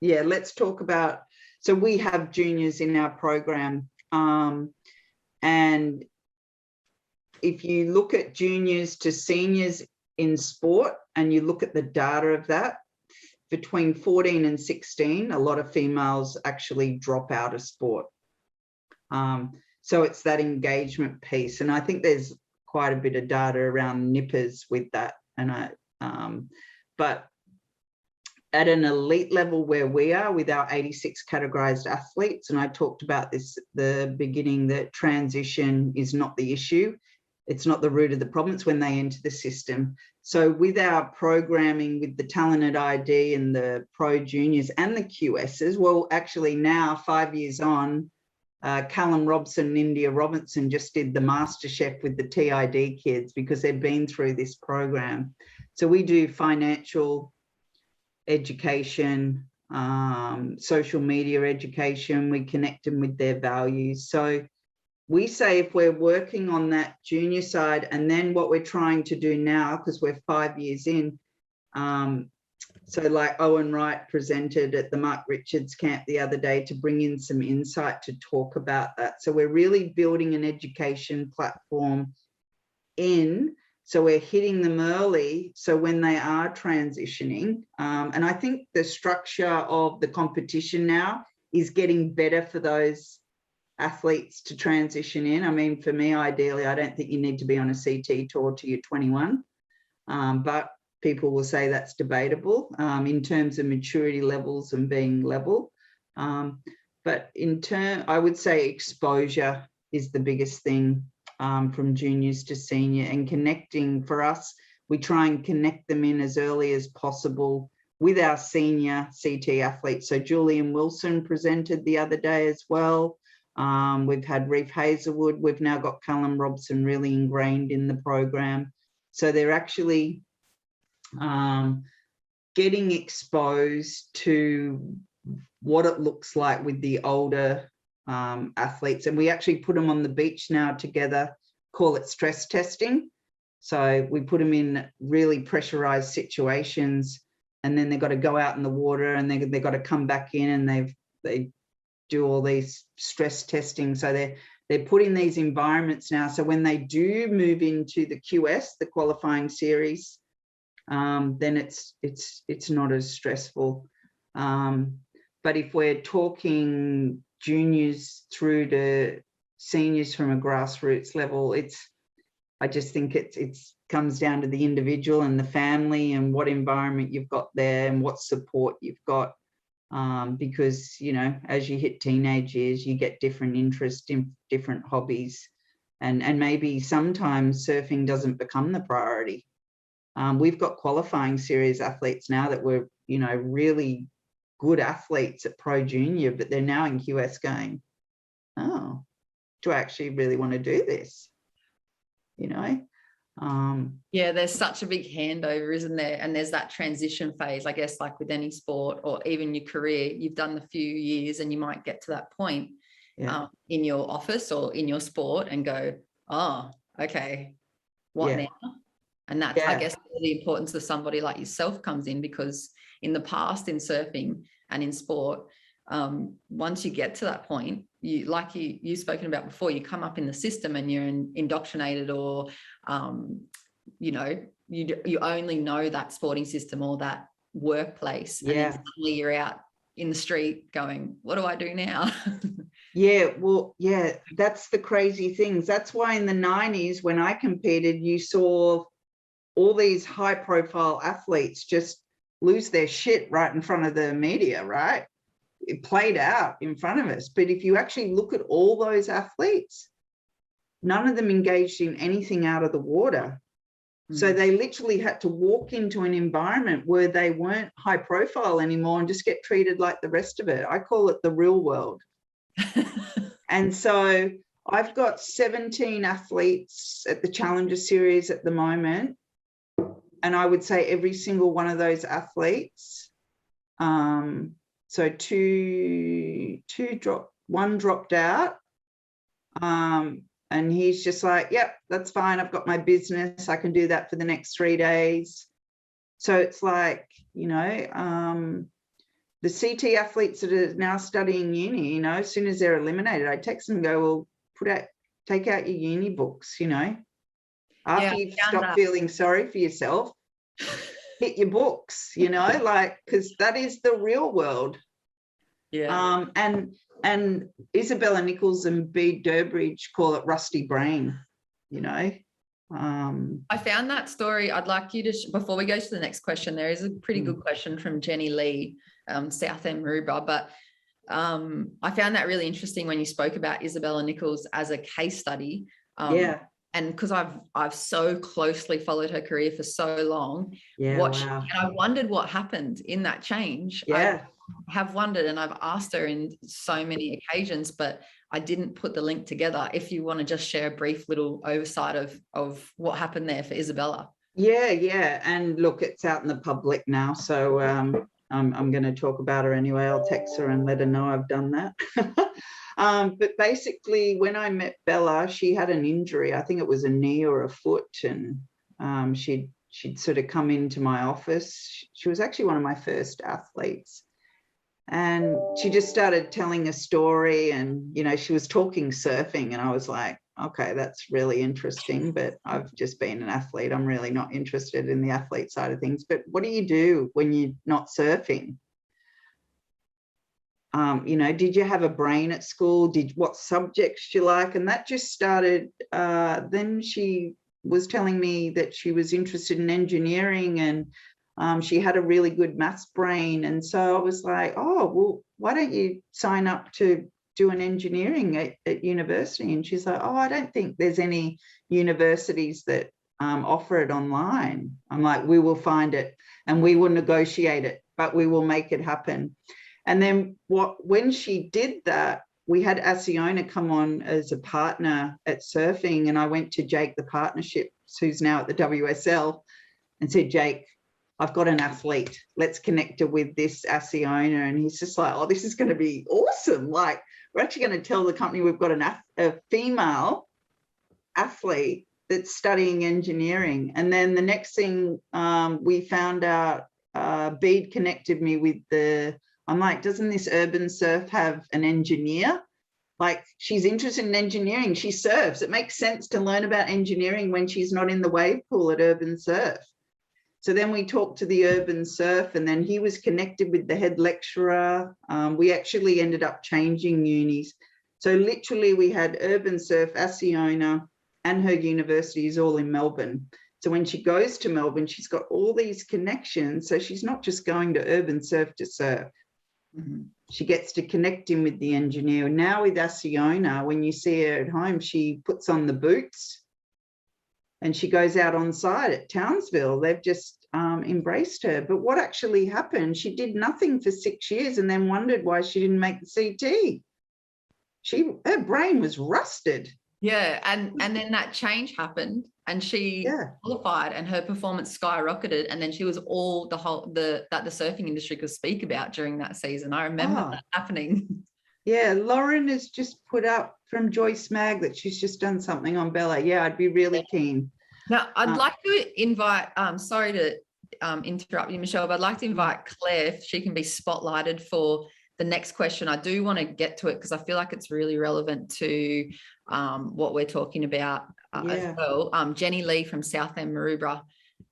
Let's talk about, so we have juniors in our program. And if you look at juniors to seniors in sport and you look at the data of that, between 14 and 16, a lot of females actually drop out of sport. So it's that engagement piece. And I think there's quite a bit of data around nippers with that. And but at an elite level where we are with our 86 categorized athletes, and I talked about this at the beginning, that transition is not the issue. It's not the root of the problem. It's when they enter the system. So with our programming, with the talented ID and the pro juniors and the QSs, well, actually now 5 years on, Callum Robson and India Robinson just did the MasterChef with the TID kids because they've been through this program. So we do financial education, social media education. We connect them with their values. So we say if we're working on that junior side, and then what we're trying to do now, because we're 5 years in, so like Owen Wright presented at the Mark Richards camp the other day to bring in some insight to talk about that. So we're really building an education platform in, so we're hitting them early. So when they are transitioning, and I think the structure of the competition now is getting better for those athletes to transition in. I mean, for me, ideally, I don't think you need to be on a CT tour till you're 21, but people will say that's debatable in terms of maturity levels and being level. But I would say exposure is the biggest thing from juniors to senior, and connecting. For us, we try and connect them in as early as possible with our senior CT athletes. So Julian Wilson presented the other day as well. We've had Reef Hazelwood. We've now got Callum Robson really ingrained in the program. So they're actually getting exposed to what it looks like with the older athletes. And we actually put them on the beach now together, call it stress testing. So we put them in really pressurized situations, and then they've got to go out in the water, and they've got to come back in, and they do all these stress testing. So they're put in these environments now. So when they do move into the QS, the qualifying series, then it's not as stressful. But if we're talking juniors through to seniors from a grassroots level, I just think it comes down to the individual and the family and what environment you've got there and what support you've got. Because, you know, as you hit teenage years, you get different interests in different hobbies, and maybe sometimes surfing doesn't become the priority. We've got qualifying series athletes now that were, you know, really good athletes at pro junior, but they're now in QS going, oh, do I actually really want to do this? You know? Yeah, there's such a big handover, isn't there? And there's that transition phase, I guess, like with any sport or even your career. You've done the few years and you might get to that point in your office or in your sport and go, oh, okay, what now? And that's, I guess, where the importance of somebody like yourself comes in, because in the past, in surfing and in sport, once you get to that point, you've spoken about before, you come up in the system and you're indoctrinated, or you only know that sporting system or that workplace, and then suddenly you're out in the street going, what do I do now? That's the crazy things. That's why in the 90s when I competed, you saw all these high profile athletes just lose their shit right in front of the media, right? It played out in front of us. But if you actually look at all those athletes, none of them engaged in anything out of the water. So they literally had to walk into an environment where they weren't high profile anymore and just get treated like the rest of it. I call it the real world. And so I've got 17 athletes at the Challenger Series at the moment. And I would say every single one of those athletes, so one dropped out. And he's just like, yep, that's fine. I've got my business. I can do that for the next 3 days. So it's like, the CT athletes that are now studying uni, as soon as they're eliminated, I text them and go, well, take out your uni books, after you've stopped feeling sorry for yourself, hit your books, because that is the real world. Yeah. And Isabella Nichols and Bede Durbridge call it rusty brain, I found that story. I'd like you to, before we go to the next question, there is a pretty good question from Jenny Lee, Southend Maroubra, but I found that really interesting when you spoke about Isabella Nichols as a case study. And because I've so closely followed her career for so long, and I wondered what happened in that change. I have wondered, and I've asked her in so many occasions, but I didn't put the link together. If you want to just share a brief little oversight of what happened there for Isabella. Yeah. And look, it's out in the public now. So I'm going to talk about her anyway. I'll text her and let her know I've done that. But basically, when I met Bella, she had an injury. I think it was a knee or a foot, and she'd sort of come into my office. She was actually one of my first athletes. And she just started telling a story, and, she was talking surfing, and I was like, okay, that's really interesting, but I've just been an athlete. I'm really not interested in the athlete side of things. But what do you do when you're not surfing? Did you have a brain at school? What subjects do you like? And that just started. Then she was telling me that she was interested in engineering, and she had a really good maths brain. And so I was like, oh, well, why don't you sign up to do an engineering at university? And she's like, oh, I don't think there's any universities that offer it online. I'm like, we will find it and we will negotiate it, but we will make it happen. And then when she did that, we had Asiona come on as a partner at surfing, and I went to Jake, the partnership, who's now at the WSL, and said, Jake, I've got an athlete. Let's connect her with this Asiona. And he's just like, oh, this is going to be awesome. Like, we're actually going to tell the company we've got a female athlete that's studying engineering. And then the next thing we found out, Bede connected me with I'm like, doesn't this Urban Surf have an engineer? Like, she's interested in engineering. She surfs. It makes sense to learn about engineering when she's not in the wave pool at Urban Surf. So then we talked to the Urban Surf, and then he was connected with the head lecturer. We actually ended up changing unis. So literally we had Urban Surf, Asiona, and her university is all in Melbourne. So when she goes to Melbourne, she's got all these connections. So she's not just going to Urban Surf to surf. Mm-hmm. She gets to connect in with the engineer. Now with Asiona, when you see her at home, she puts on the boots and she goes out on site at Townsville. They've just embraced her. But what actually happened, she did nothing for 6 years and then wondered why she didn't make the CT. Her brain was rusted. Yeah, and then that change happened, and she qualified, and her performance skyrocketed, and then she was all that the surfing industry could speak about during that season. I remember that happening. Yeah, Lauren has just put up from Joyce Mag that she's just done something on Bella. Yeah, I'd be really keen. Now, I'd like to invite, sorry to interrupt you, Michelle, but I'd like to invite Claire if she can be spotlighted for the next question. I do want to get to it because I feel like it's really relevant to what we're talking about as well. Jenny Lee from Southend Maroubra.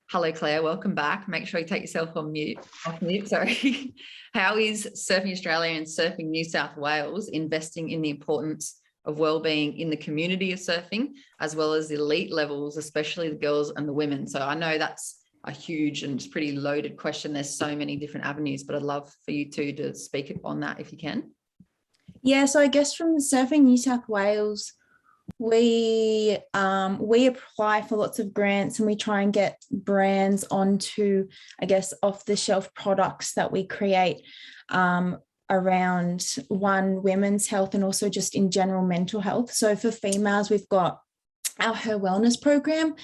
Hello, Claire. Welcome back. Make sure you take yourself on mute. Off mute, sorry. How is Surfing Australia and Surfing New South Wales investing in the importance of wellbeing in the community of surfing, as well as the elite levels, especially the girls and the women? So I know that's a huge and it's pretty loaded question. There's so many different avenues, but I'd love for you two to speak on that if you can. Yeah, so I guess from Surfing New South Wales, we apply for lots of grants and we try and get brands onto, I guess, off-the-shelf products that we create around women's health and also just in general mental health. So for females, we've got our Her Wellness program,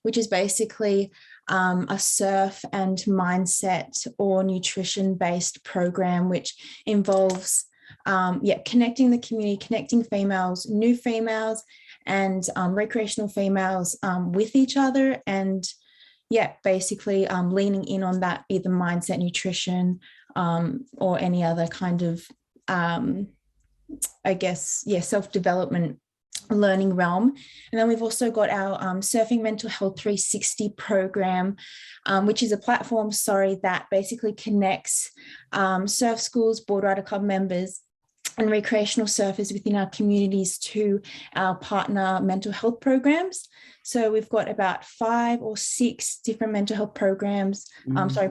which is basically a surf and mindset or nutrition-based program, which involves connecting the community, connecting females, new females and recreational females with each other, and basically leaning in on that either mindset, nutrition, or any other kind of self-development learning realm. And then we've also got our Surfing Mental Health 360 program, which is a platform, that basically connects surf schools, board rider club members and recreational surfers within our communities to our partner mental health programs. So we've got about 5 or 6 different mental health programs,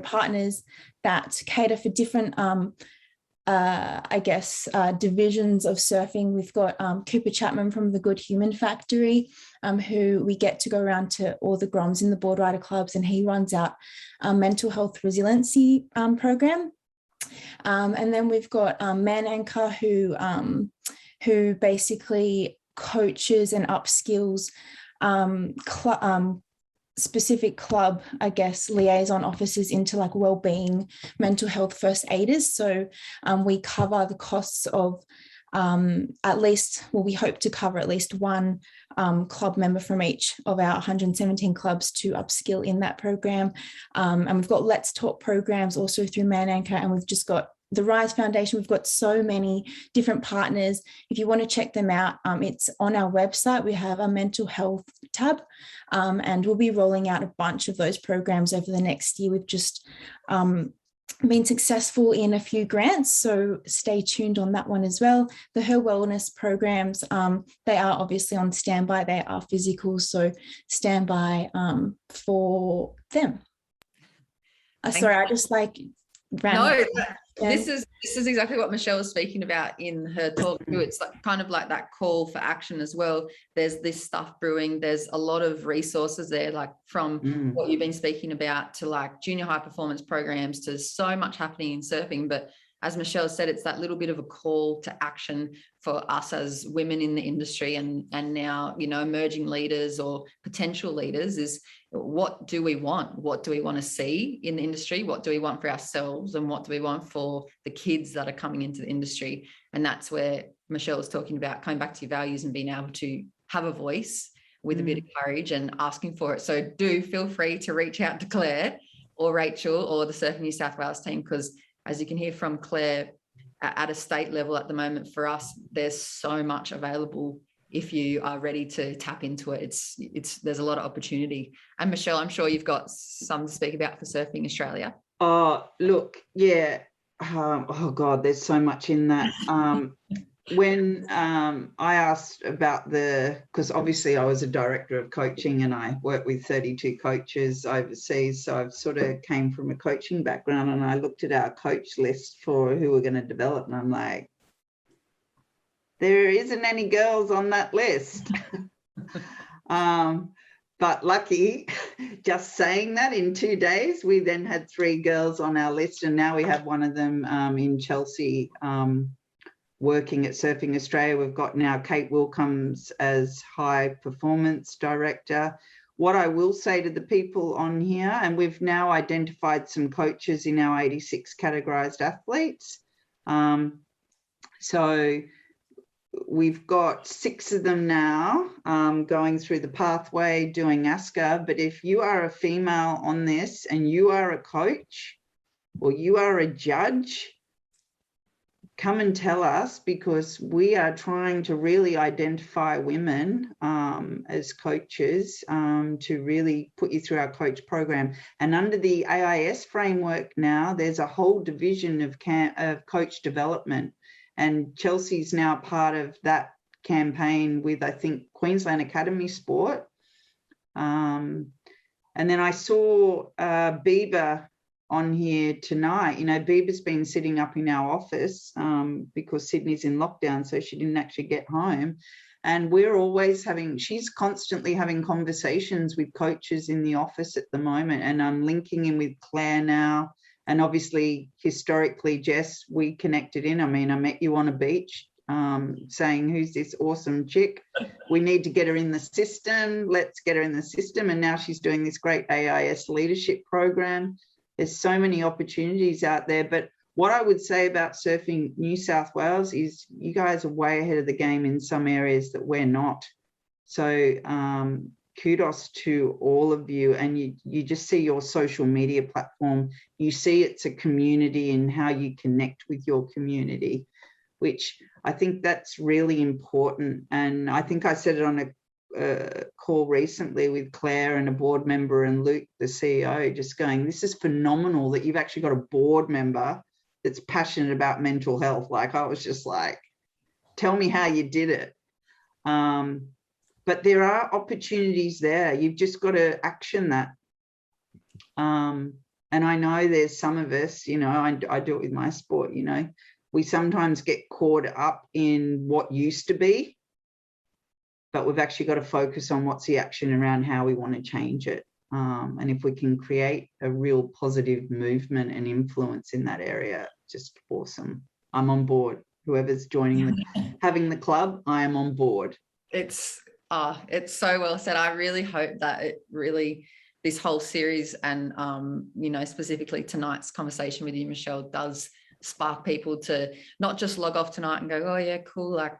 partners that cater for different divisions of surfing. We've got Cooper Chapman from the Good Human Factory, who we get to go around to all the Groms in the board rider clubs, and he runs out a mental health resiliency program. And then we've got Man Anchor, who basically coaches and upskills specific club, liaison officers into like wellbeing, mental health first aiders. So we cover the costs of we hope to cover at least one club member from each of our 117 clubs to upskill in that program. And we've got Let's Talk programs also through Man Anchor, and we've just got the Rise Foundation. We've got so many different partners. If you want to check them out, it's on our website. We have a mental health tab, and we'll be rolling out a bunch of those programs over the next year. We've just been successful in a few grants, so stay tuned on that one as well. The Her Wellness programs, they are obviously on standby. They are physical, so standby for them. Sorry, I just ran. This is exactly what Michelle was speaking about in her talk too. It's kind of like that call for action as well. There's this stuff brewing. There's a lot of resources there, like from what you've been speaking about to like junior high performance programs to so much happening in surfing. But as Michelle said, it's that little bit of a call to action for us as women in the industry and now, emerging leaders or potential leaders is, what do we want? What do we want to see in the industry? What do we want for ourselves? And what do we want for the kids that are coming into the industry? And that's where Michelle was talking about coming back to your values and being able to have a voice with a bit of courage and asking for it. So do feel free to reach out to Claire or Rachel or the Surfing New South Wales team, because as you can hear from Claire, at a state level at the moment for us, there's so much available. If you are ready to tap into it, there's a lot of opportunity. And Michelle, I'm sure you've got some to speak about for Surfing Australia. Oh, look, yeah. Oh God, there's so much in that. When I asked about because obviously I was a director of coaching and I worked with 32 coaches overseas, so I've sort of came from a coaching background, and I looked at our coach list for who we're going to develop, and I'm like, there isn't any girls on that list. But lucky, just saying that, in 2 days, we then had 3 girls on our list, and now we have one of them in Chelsea working at Surfing Australia. We've got now Kate Wilcombs as High Performance Director. What I will say to the people on here, and we've now identified some coaches in our 86 categorised athletes. So we've got 6 of them now going through the pathway, doing ASCA. But if you are a female on this and you are a coach or you are a judge, come and tell us, because we are trying to really identify women as coaches to really put you through our coach program. And under the AIS framework now, there's a whole division of coach development. And Chelsea's now part of that campaign with, I think, Queensland Academy Sport. And then I saw Bieber on here tonight. You know, Bieber's been sitting up in our office because Sydney's in lockdown, so she didn't actually get home. And we're always she's constantly having conversations with coaches in the office at the moment. And I'm linking in with Claire now. And obviously, historically, Jess, we connected in. I mean, I met you on a beach saying, who's this awesome chick? We need to get her in the system. Let's get her in the system. And now she's doing this great AIS leadership program. There's so many opportunities out there. But what I would say about Surfing New South Wales is you guys are way ahead of the game in some areas that we're not. So kudos to all of you. And you just see your social media platform. You see it's a community and how you connect with your community, which I think that's really important. And I think I said it on a call recently with Claire and a board member and Luke, the CEO, just going, this is phenomenal that you've actually got a board member that's passionate about mental health. Like, I was just like, tell me how you did it. But there are opportunities there. You've just got to action that. And I know there's some of us, you know, I do it with my sport, you know, we sometimes get caught up in what used to be, but we've actually got to focus on what's the action around how we want to change it. And if we can create a real positive movement and influence in that area, just awesome. I'm on board. Whoever's joining, having the club, I am on board. It's so well said. I really hope that it really, this whole series and, you know, specifically tonight's conversation with you, Michelle, does spark people to not just log off tonight and go, oh yeah, cool, like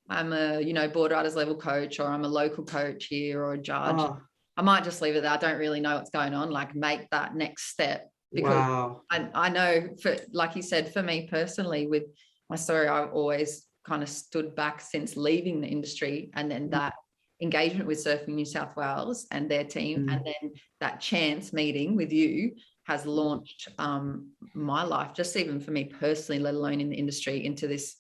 I'm a, you know, board riders level coach, or I'm a local coach here, or a judge. Oh. I might just leave it there. I don't really know what's going on. Like, make that next step, because wow. I know, for, like you said, for me personally, with my story, I've always kind of stood back since leaving the industry, and then that engagement with Surfing New South Wales and their team, and then that chance meeting with you has launched my life, just even for me personally, let alone in the industry, into this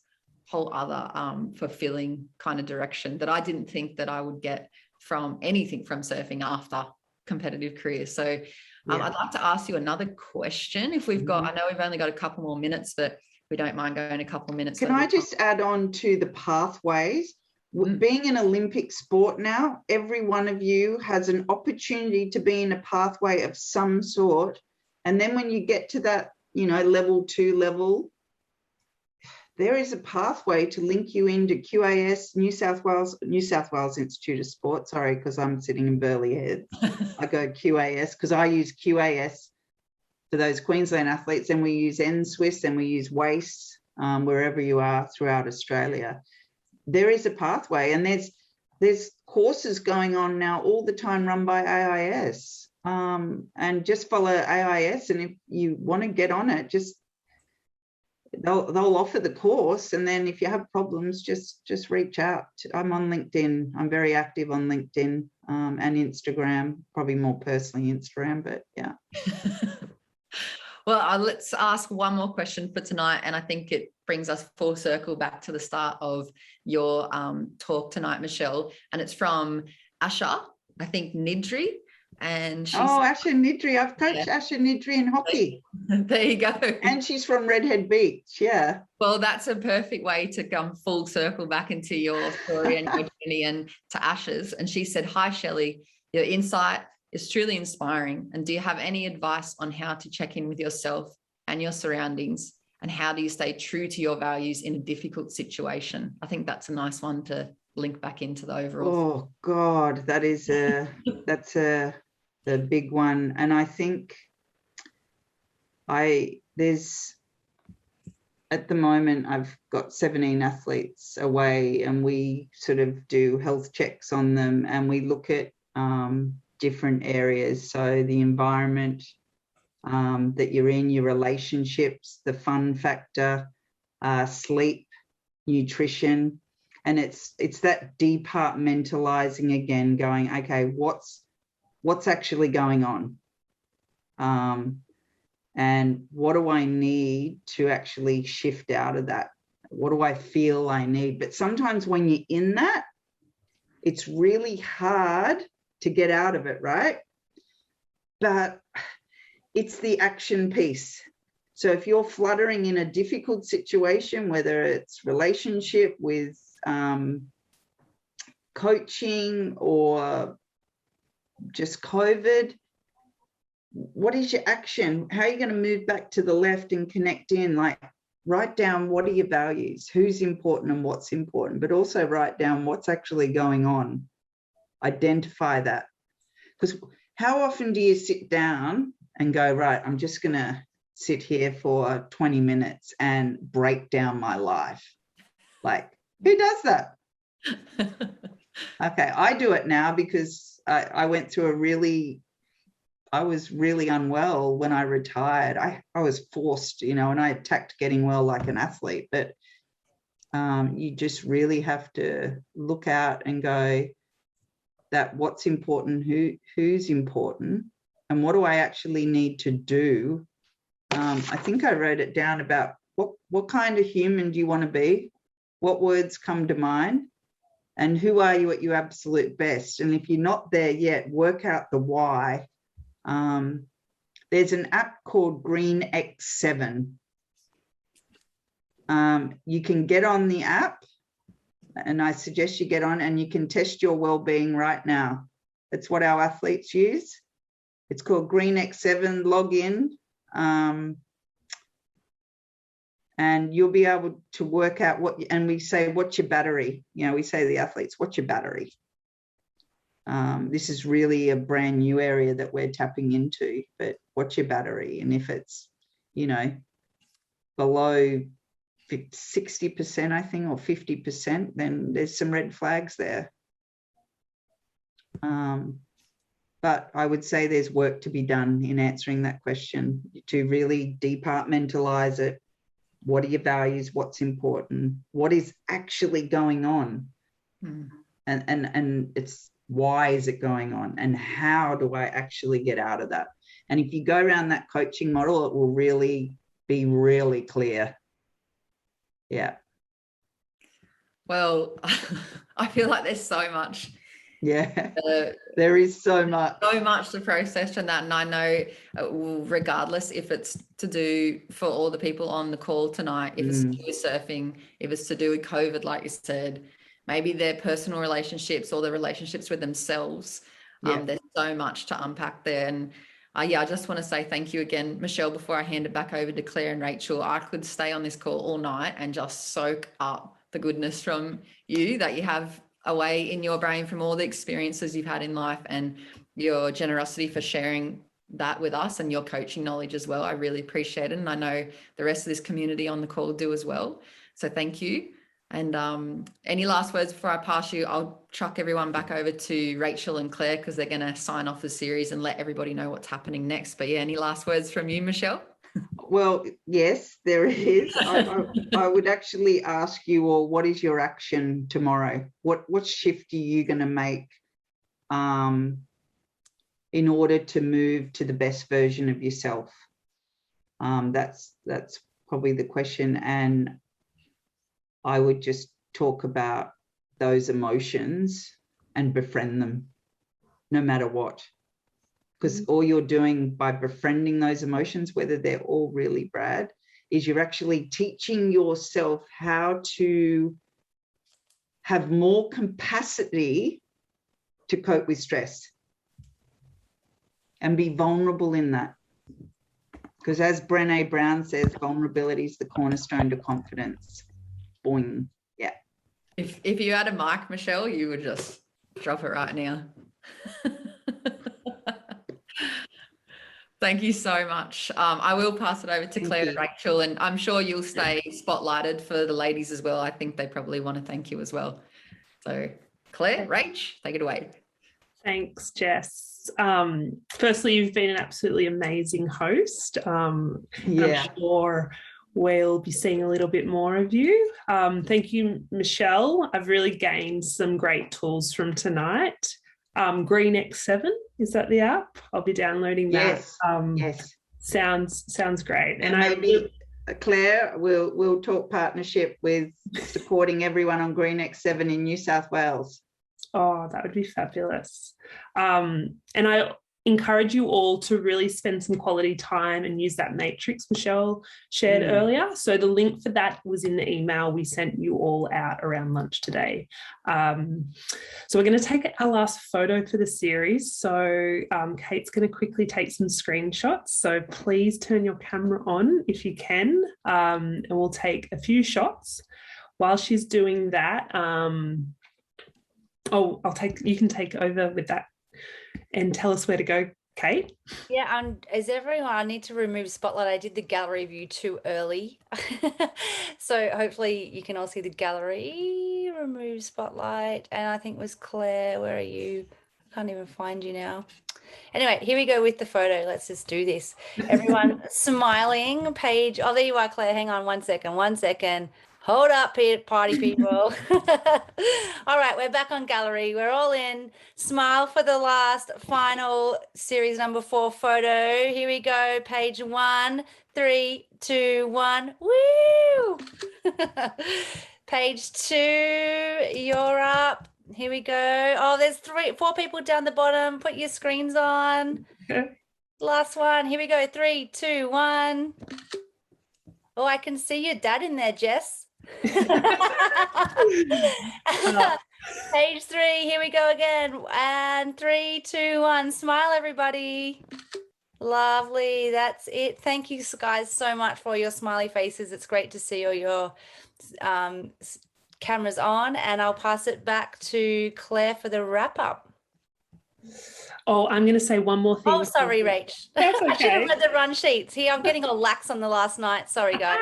whole other fulfilling kind of direction that I didn't think that I would get from anything from surfing after competitive career. So I'd like to ask you another question if we've got, I know we've only got a couple more minutes, but we don't mind going a couple of minutes. Can I just add on to the pathways? Being an Olympic sport now, every one of you has an opportunity to be in a pathway of some sort. And then when you get to that, you know, level 2 level, there is a pathway to link you into QAS, New South Wales Institute of Sport. Sorry, because I'm sitting in Burleigh Heads. I go QAS because I use QAS for those Queensland athletes, and we use NSWIS and we use WACE wherever you are throughout Australia. There is a pathway, and there's courses going on now all the time run by AIS. And just follow AIS, and if you want to get on it, just they'll offer the course, and then if you have problems, just reach out. I'm on LinkedIn. I'm very active on LinkedIn and Instagram, probably more personally Instagram, but yeah. Well, let's ask one more question for tonight, and I think it brings us full circle back to the start of your talk tonight, Michelle, and it's from Asha, I think Nidri. And she's, Asha Nidri, I've coached Asha Nidri in hockey. There you go. And she's from Redhead Beach, yeah. Well, that's a perfect way to come full circle back into your story and your journey and to Asha's. And she said, hi, Shelley, your insight is truly inspiring. And do you have any advice on how to check in with yourself and your surroundings? And how do you stay true to your values in a difficult situation? I think that's a nice one to link back into the overall. Oh God, that is that's the big one. And I think there's at the moment, I've got 17 athletes away, and we sort of do health checks on them, and we look at different areas. So the environment that you're in, your relationships, the fun factor, sleep, nutrition, and it's that departmentalizing again, going, okay, what's actually going on, and what do I need to actually shift out of that? What do I feel I need? But sometimes when you're in that, it's really hard to get out of it, right? But it's the action piece. So if you're fluttering in a difficult situation, whether it's relationship with coaching or just COVID, what is your action? How are you going to move back to the left and connect in? Like, write down what are your values, who's important and what's important, but also write down what's actually going on. Identify that. Because how often do you sit down and go, right, I'm just going to sit here for 20 minutes and break down my life? Like, who does that? Okay, I do it now because I went through I was really unwell when I retired. I was forced, and I attacked getting well like an athlete, but you just really have to look out and go, that what's important, who's important, and what do I actually need to do? I think I wrote it down about what kind of human do you want to be? What words come to mind? And who are you at your absolute best? And if you're not there yet, work out the why. There's an app called Green X7. You can get on the app, and I suggest you get on, and you can test your well-being right now. It's what our athletes use. It's called Green X7. Log in, and you'll be able to work out and we say, what's your battery? We say to the athletes, what's your battery? This is really a brand new area that we're tapping into, but what's your battery? And if it's, below 60%, I think, or 50%, then there's some red flags there. But I would say there's work to be done in answering that question, to really departmentalize it. What are your values? What's important? What is actually going on? And it's, why is it going on? And how do I actually get out of that? And if you go around that coaching model, it will really be really clear. Yeah. Well, I feel like there's so much. Yeah, there is so much. So much to process from that. And I know, regardless if it's to do for all the people on the call tonight, if it's to do with surfing, if it's to do with COVID, like you said, maybe their personal relationships or their relationships with themselves. There's so much to unpack there. And I just want to say thank you again, Michelle, before I hand it back over to Claire and Rachel. I could stay on this call all night and just soak up the goodness from you that you have away in your brain from all the experiences you've had in life, and your generosity for sharing that with us, and your coaching knowledge as well. I really appreciate it. And I know the rest of this community on the call do as well. So thank you. And any last words before I pass you? I'll chuck everyone back over to Rachel and Claire, because they're going to sign off the series and let everybody know what's happening next. But any last words from you, Michelle? Well, yes, there is. I would actually ask you all, what is your action tomorrow? What shift are you going to make in order to move to the best version of yourself? That's probably the question. And I would just talk about those emotions and befriend them, no matter what. Because all you're doing by befriending those emotions, whether they're all really bad, is you're actually teaching yourself how to have more capacity to cope with stress and be vulnerable in that. Because as Brené Brown says, vulnerability is the cornerstone to confidence. Boing. Yeah. If you had a mic, Michelle, you would just drop it right now. Thank you so much. I will pass it over to Claire and Rachel, and I'm sure you'll stay spotlighted for the ladies as well. I think they probably want to thank you as well. So Claire, Rach, take it away. Thanks, Jess. Firstly, you've been an absolutely amazing host. I'm sure we'll be seeing a little bit more of you. Thank you, Michelle. I've really gained some great tools from tonight. Green X7, is that the app? I'll be downloading that. Yes. Sounds great. And maybe Claire, we'll talk partnership with supporting everyone on Green X7 in New South Wales. Oh, that would be fabulous. And I encourage you all to really spend some quality time and use that matrix Michelle shared earlier. So the link for that was in the email we sent you all out around lunch today. So we're going to take our last photo for the series. So Kate's going to quickly take some screenshots. So please turn your camera on if you can, and we'll take a few shots. While she's doing that, you can take over with that and tell us where to go, Kate. Yeah, as everyone, I need to remove spotlight. I did the gallery view too early. So hopefully you can all see the gallery. Remove spotlight. And I think it was Claire. Where are you? I can't even find you now. Anyway, here we go with the photo. Let's just do this. Everyone smiling. Page. Oh, there you are, Claire. Hang on 1 second. 1 second. Hold up, party people. All right, we're back on gallery. We're all in. Smile for the last final series number 4 photo. Here we go. Page 1, 3, 2, 1. Woo! Page 2, you're up. Here we go. Oh, there's 4 people down the bottom. Put your screens on. Okay. Last one. Here we go. 3, 2, 1. Oh, I can see your dad in there, Jess. Page 3, here we go again. And 3, 2, 1. Smile, everybody. Lovely. That's it. Thank you guys so much for your smiley faces. It's great to see all your cameras on, and I'll pass it back to Claire for the wrap up. Oh, I'm going to say one more thing. Oh, sorry, Rach. That's okay. I should have read the run sheets. Here, I'm getting all lax on the last night. Sorry, guys.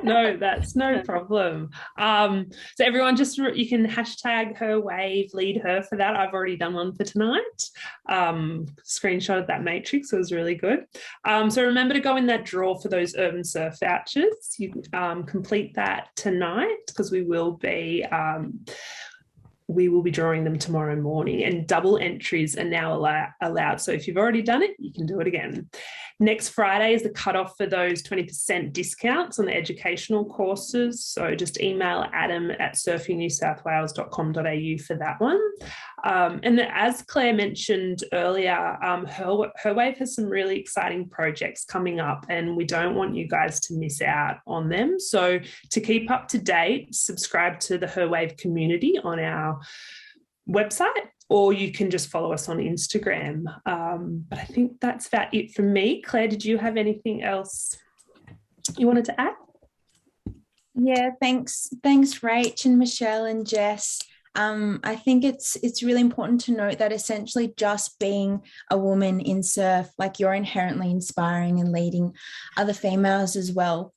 No, that's no problem. So everyone, you can hashtag her wave, lead her for that. I've already done one for tonight. Screenshotted that matrix. It was really good. So remember to go in that drawer for those Urban Surf vouchers. You complete that tonight, because we will be drawing them tomorrow morning, and double entries are now allowed. So if you've already done it, you can do it again. Next Friday is the cutoff for those 20% discounts on the educational courses. So just email adam@surfingnewsouthwales.com.au for that one. And as Claire mentioned earlier, her wave has some really exciting projects coming up, and we don't want you guys to miss out on them. So to keep up to date, subscribe to the Her Wave community on our website, or you can just follow us on Instagram. But I think that's about it from me. Claire, did you have anything else you wanted to add? Yeah, thanks, Rach and Michelle and Jess. I think it's really important to note that essentially just being a woman in surf, like, you're inherently inspiring and leading other females as well.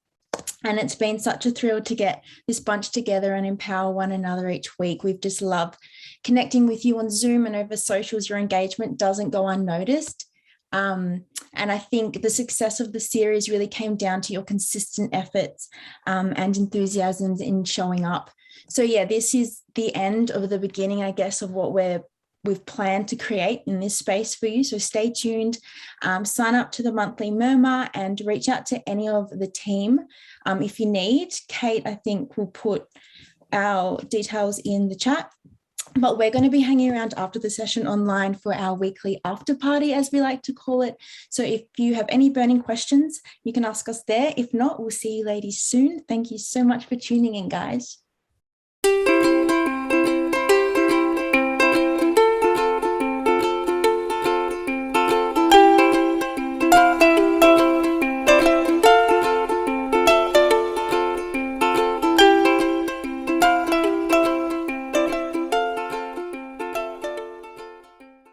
And it's been such a thrill to get this bunch together and empower one another each week. We've just loved connecting with you on Zoom and over socials. Your engagement doesn't go unnoticed. And I think the success of the series really came down to your consistent efforts and enthusiasms in showing up. So yeah, this is the end of the beginning, I guess, of what we've planned to create in this space for you. So stay tuned, sign up to the monthly murmur, and reach out to any of the team if you need. Kate, I think, will put our details in the chat. But we're going to be hanging around after the session online for our weekly after party, as we like to call it. So if you have any burning questions, you can ask us there. If not, we'll see you ladies soon. Thank you so much for tuning in, guys.